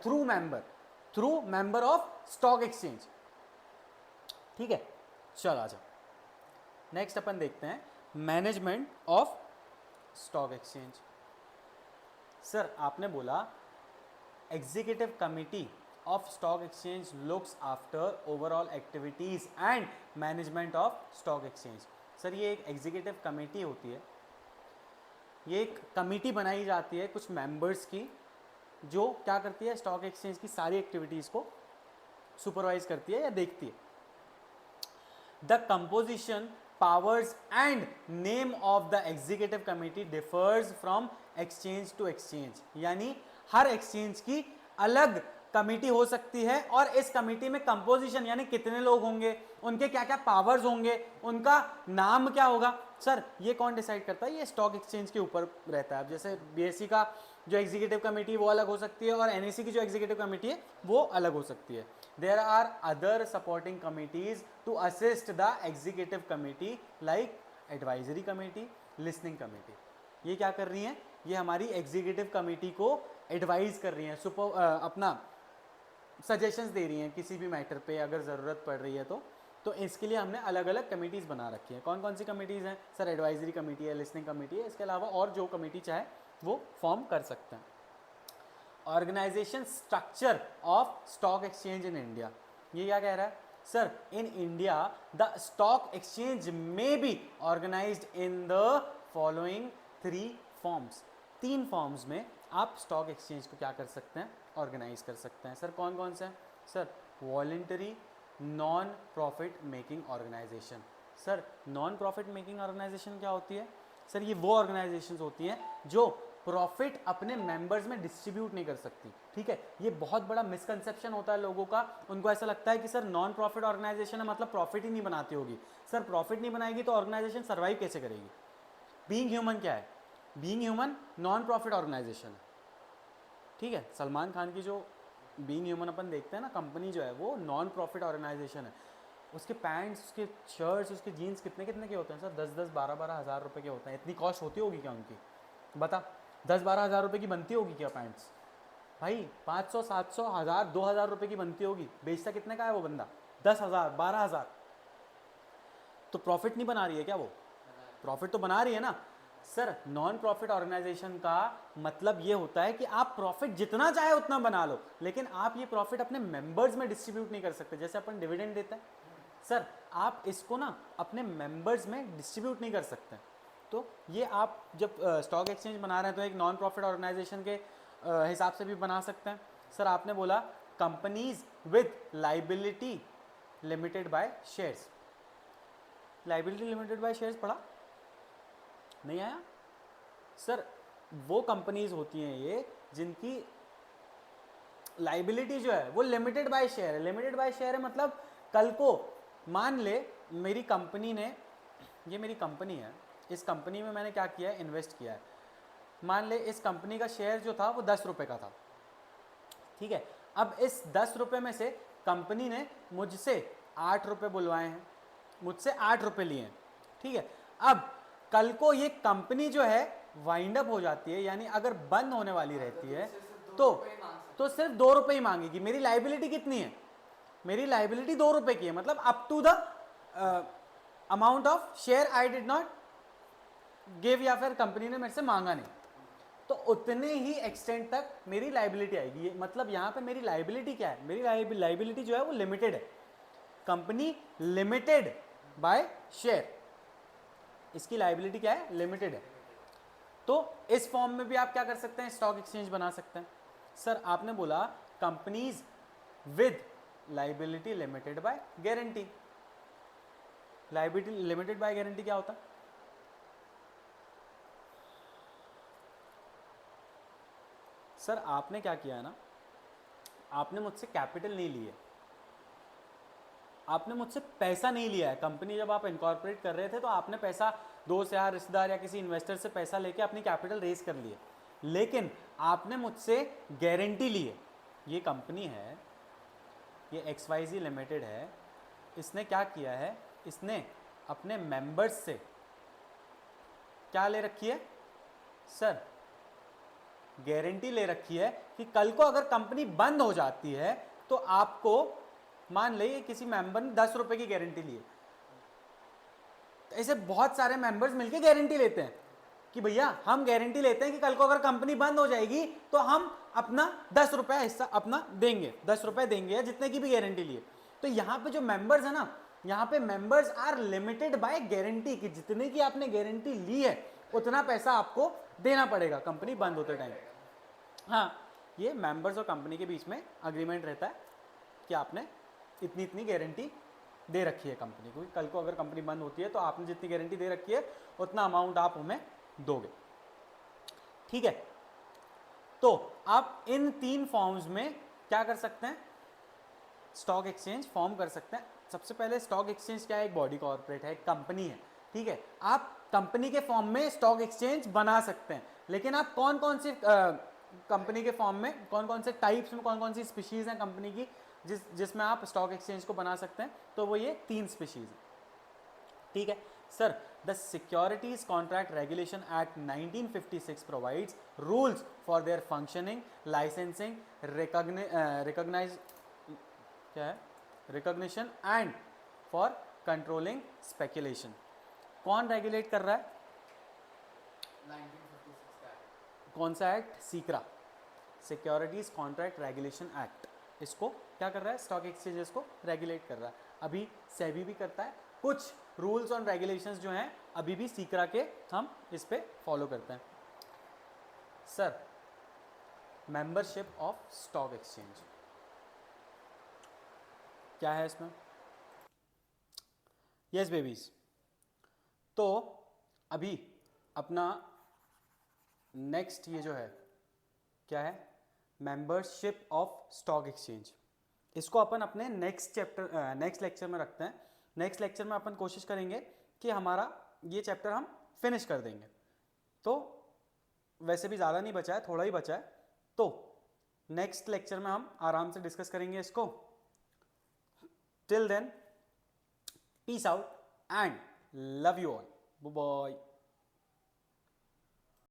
through member of stock exchange. ठीक है, चल आ जाओ। नेक्स्ट अपन देखते हैं management of stock exchange. Sir आपने बोला executive committee of stock exchange looks after overall activities and management of stock exchange. Sir ये एक एग्जीक्यूटिव कमेटी होती है, ये एक कमेटी बनाई जाती है कुछ मेंबर्स की, जो क्या करती है? स्टॉक एक्सचेंज की सारी एक्टिविटीज़ को सुपरवाइज करती है या देखती है। The composition, powers and name of the executive committee differs from exchange to exchange. यानी हर एक्सचेंज की अलग कमेटी हो सकती है, और इस कमेटी में कंपोजिशन यानी कितने लोग होंगे, उनके क्या क्या पावर्स होंगे, उनका नाम क्या होगा। सर ये कौन डिसाइड करता है? ये स्टॉक एक्सचेंज के ऊपर रहता है। अब जैसे बीएससी का जो एग्जीक्यूटिव कमेटी है वो अलग हो सकती है, और एनएससी की जो एग्जीक्यूटिव कमेटी है वो अलग हो सकती है। There are other supporting committees to assist the executive committee like advisory committee, listening committee. ये क्या कर रही हैं? ये हमारी एग्जीक्यूटिव कमेटी को एडवाइज कर रही हैं, अपना सजेशंस दे रही हैं किसी भी मैटर पे अगर ज़रूरत पड़ रही है तो इसके लिए हमने अलग अलग कमिटीज़ बना रखी हैं। कौन कौन सी कमिटीज़ हैं? सर एडवाइजरी कमेटी है, लिसनिंग कमेटी है, इसके अलावा और जो कमेटी चाहे वो फॉर्म कर सकते हैं। Organisation structure of stock exchange in India. ये क्या कह रहा है? Sir in India the stock exchange may be organised in the following 3 forms. 3 forms में आप स्टॉक एक्सचेंज को क्या कर सकते हैं? ऑर्गेनाइज कर सकते हैं। सर कौन कौन से हैं? Sir voluntary non profit making organisation. Sir non profit making organisation क्या होती है? सर ये वो ऑर्गेनाइजेशंस होती हैं जो प्रॉफिट अपने मेंबर्स में डिस्ट्रीब्यूट नहीं कर सकती। ठीक है, ये बहुत बड़ा मिसकंसेप्शन होता है लोगों का। उनको ऐसा लगता है कि सर नॉन प्रॉफिट ऑर्गेनाइजेशन है मतलब प्रॉफिट ही नहीं बनाती होगी। सर प्रॉफिट नहीं बनाएगी तो ऑर्गेनाइजेशन सर्वाइव कैसे करेगी? बीइंग ह्यूमन क्या है? Being human non profit organisation है। ठीक है, सलमान खान की जो बीइंग ह्यूमन अपन देखते हैं ना कंपनी जो है वो नॉन प्रॉफिट ऑर्गेनाइजेशन है। उसके पैंट्स, उसके शर्ट्स, उसके जीन्स कितने कितने के होते हैं सर? 10-10, 12-12 हज़ार रुपये के होते हैं। इतनी कॉस्ट होती होगी क्या उनकी? बता, 10-12 हज़ार रुपये की बनती होगी क्या पैंट्स? भाई 500, 700, 1000, 2000 रुपये की बनती होगी। बेचता कितने का है वो बंदा? 10,000, 12,000। तो प्रॉफिट नहीं बना रही है क्या वो? प्रॉफिट तो बना रही है ना। सर नॉन प्रॉफिट ऑर्गेनाइजेशन का मतलब ये होता है कि आप प्रॉफिट जितना चाहे उतना बना लो, लेकिन आप ये प्रॉफिट अपने मेंबर्स में डिस्ट्रीब्यूट नहीं कर सकते। जैसे अपन डिविडेंड देते हैं, सर आप इसको ना अपने मेंबर्स में डिस्ट्रीब्यूट नहीं कर सकते। तो ये आप जब स्टॉक एक्सचेंज बना रहे हैं तो एक नॉन प्रॉफिट ऑर्गेनाइजेशन के हिसाब से भी बना सकते हैं। सर आपने बोला companies with liability limited by shares. Liability limited by shares पढ़ा नहीं आया? सर वो कंपनीज होती हैं ये जिनकी लाइबिलिटी जो है वो लिमिटेड बाय शेयर है। लिमिटेड बाय शेयर है मतलब कल को मान ले मेरी कंपनी ने, ये मेरी कंपनी है, इस कंपनी में मैंने क्या किया है? इन्वेस्ट किया है। मान ले इस कंपनी का शेयर जो था वो 10 रुपए का था, ठीक है। अब इस 10 रुपए में से कंपनी ने मुझसे 8 रुपए बुलवाए हैं, मुझसे 8 रुपए लिए हैं, ठीक है। अब कल को ये कंपनी जो है वाइंड अप हो जाती है, यानी अगर बंद होने वाली रहती है तो सिर्फ 2 रुपए ही मांगेगी। मेरी लाइबिलिटी कितनी है? मेरी लाइबिलिटी 2 रुपए की है, मतलब up to the amount of share I did not give, या फिर कंपनी ने मेरे से मांगा नहीं, तो उतने ही एक्सटेंट तक मेरी लाइबिलिटी आएगी। मतलब यहाँ पे मेरी लाइबिलिटी क्या है? मेरी लाइबिलिटी जो है वो लिमिटेड है, कंपनी लिमिटेड बाय शेयर, इसकी लाइबिलिटी क्या है? लिमिटेड है। तो इस फॉर्म में भी आप क्या कर सकते हैं? स्टॉक एक्सचेंज बना सकते हैं। सर आपने बोला companies with liability limited by guarantee. Liability limited by guarantee क्या होता है? सर आपने क्या किया है ना, आपने मुझसे कैपिटल नहीं ली है, आपने मुझसे पैसा नहीं लिया है। कंपनी जब आप इनकॉर्पोरेट कर रहे थे तो आपने पैसा दोस्त या रिश्तेदार या किसी इन्वेस्टर से पैसा लेके अपनी कैपिटल रेज कर ली है, लेकिन आपने मुझसे गारंटी ली है। ये कंपनी है, ये XYZ लिमिटेड है, इसने क्या किया है? इसने अपने मेंबर्स से क्या ले रखी है? सर गारंटी ले रखी है कि कल को अगर कंपनी बंद हो जाती है तो आपको, मान ले किसी मेंबर ने 10 रुपए की गारंटी ली है, तो ऐसे बहुत सारे मेंबर्स मिलकर गारंटी लेते हैं कि भैया हम गारंटी लेते हैं कि कल को अगर कंपनी बंद हो जाएगी तो हम अपना 10 रुपया हिस्सा अपना देंगे, 10 रुपए देंगे, या जितने की भी गारंटी लिए। तो यहाँ पे जो मेंबर्स है ना, यहाँ पे members are limited by guarantee, कि जितने की आपने गारंटी ली है उतना पैसा आपको देना पड़ेगा कंपनी बंद होते टाइम। हाँ, ये मेंबर्स और कंपनी के बीच में अग्रीमेंट रहता है कि आपने इतनी इतनी गारंटी दे रखी है कंपनी को, कल को अगर कंपनी बंद होती है तो आपने जितनी गारंटी दे रखी है उतना अमाउंट आप हमें दोगे, ठीक है। तो आप इन 3 फॉर्म्स में क्या कर सकते हैं? स्टॉक एक्सचेंज फॉर्म कर सकते हैं। सबसे पहले स्टॉक एक्सचेंज क्या है? एक बॉडी कॉर्पोरेट है, एक कंपनी है, ठीक है। आप कंपनी के फॉर्म में स्टॉक एक्सचेंज बना सकते हैं, लेकिन आप कौन कौन सी कंपनी के फॉर्म में, कौन कौन से टाइप्स में, कौन कौन सी स्पीशीज हैं कंपनी की जिसमें आप स्टॉक एक्सचेंज को बना सकते हैं? तो वो ये 3 स्पीशीज है, ठीक है। Sir the securities contract regulation act 1956 provides rules for their functioning, licensing, recognise क्या है, recognition and for controlling speculation. कौन रेगुलेट कर रहा है? 1956 का है। कौन सा act? SCRA, securities contract regulation act. इसको क्या कर रहा है? स्टॉक एक्सचेंजेस को रेगुलेट कर रहा है। अभी सेबी भी करता है, कुछ रूल्स और रेगुलेशंस जो हैं अभी भी सीक्रा के हम इस पे फॉलो करते हैं। Sir membership of stock exchange क्या है इसमें? यस बेबीज, तो अभी अपना नेक्स्ट ये जो है क्या है? Membership of stock exchange. इसको अपन अपने नेक्स्ट लेक्चर में रखते हैं। नेक्स्ट लेक्चर में अपन कोशिश करेंगे कि हमारा ये चैप्टर हम फिनिश कर देंगे। तो वैसे भी ज़्यादा नहीं बचा है, थोड़ा ही बचा है, तो नेक्स्ट लेक्चर में हम आराम से डिस्कस करेंगे इसको। Till then, peace out and love you all, bye bye.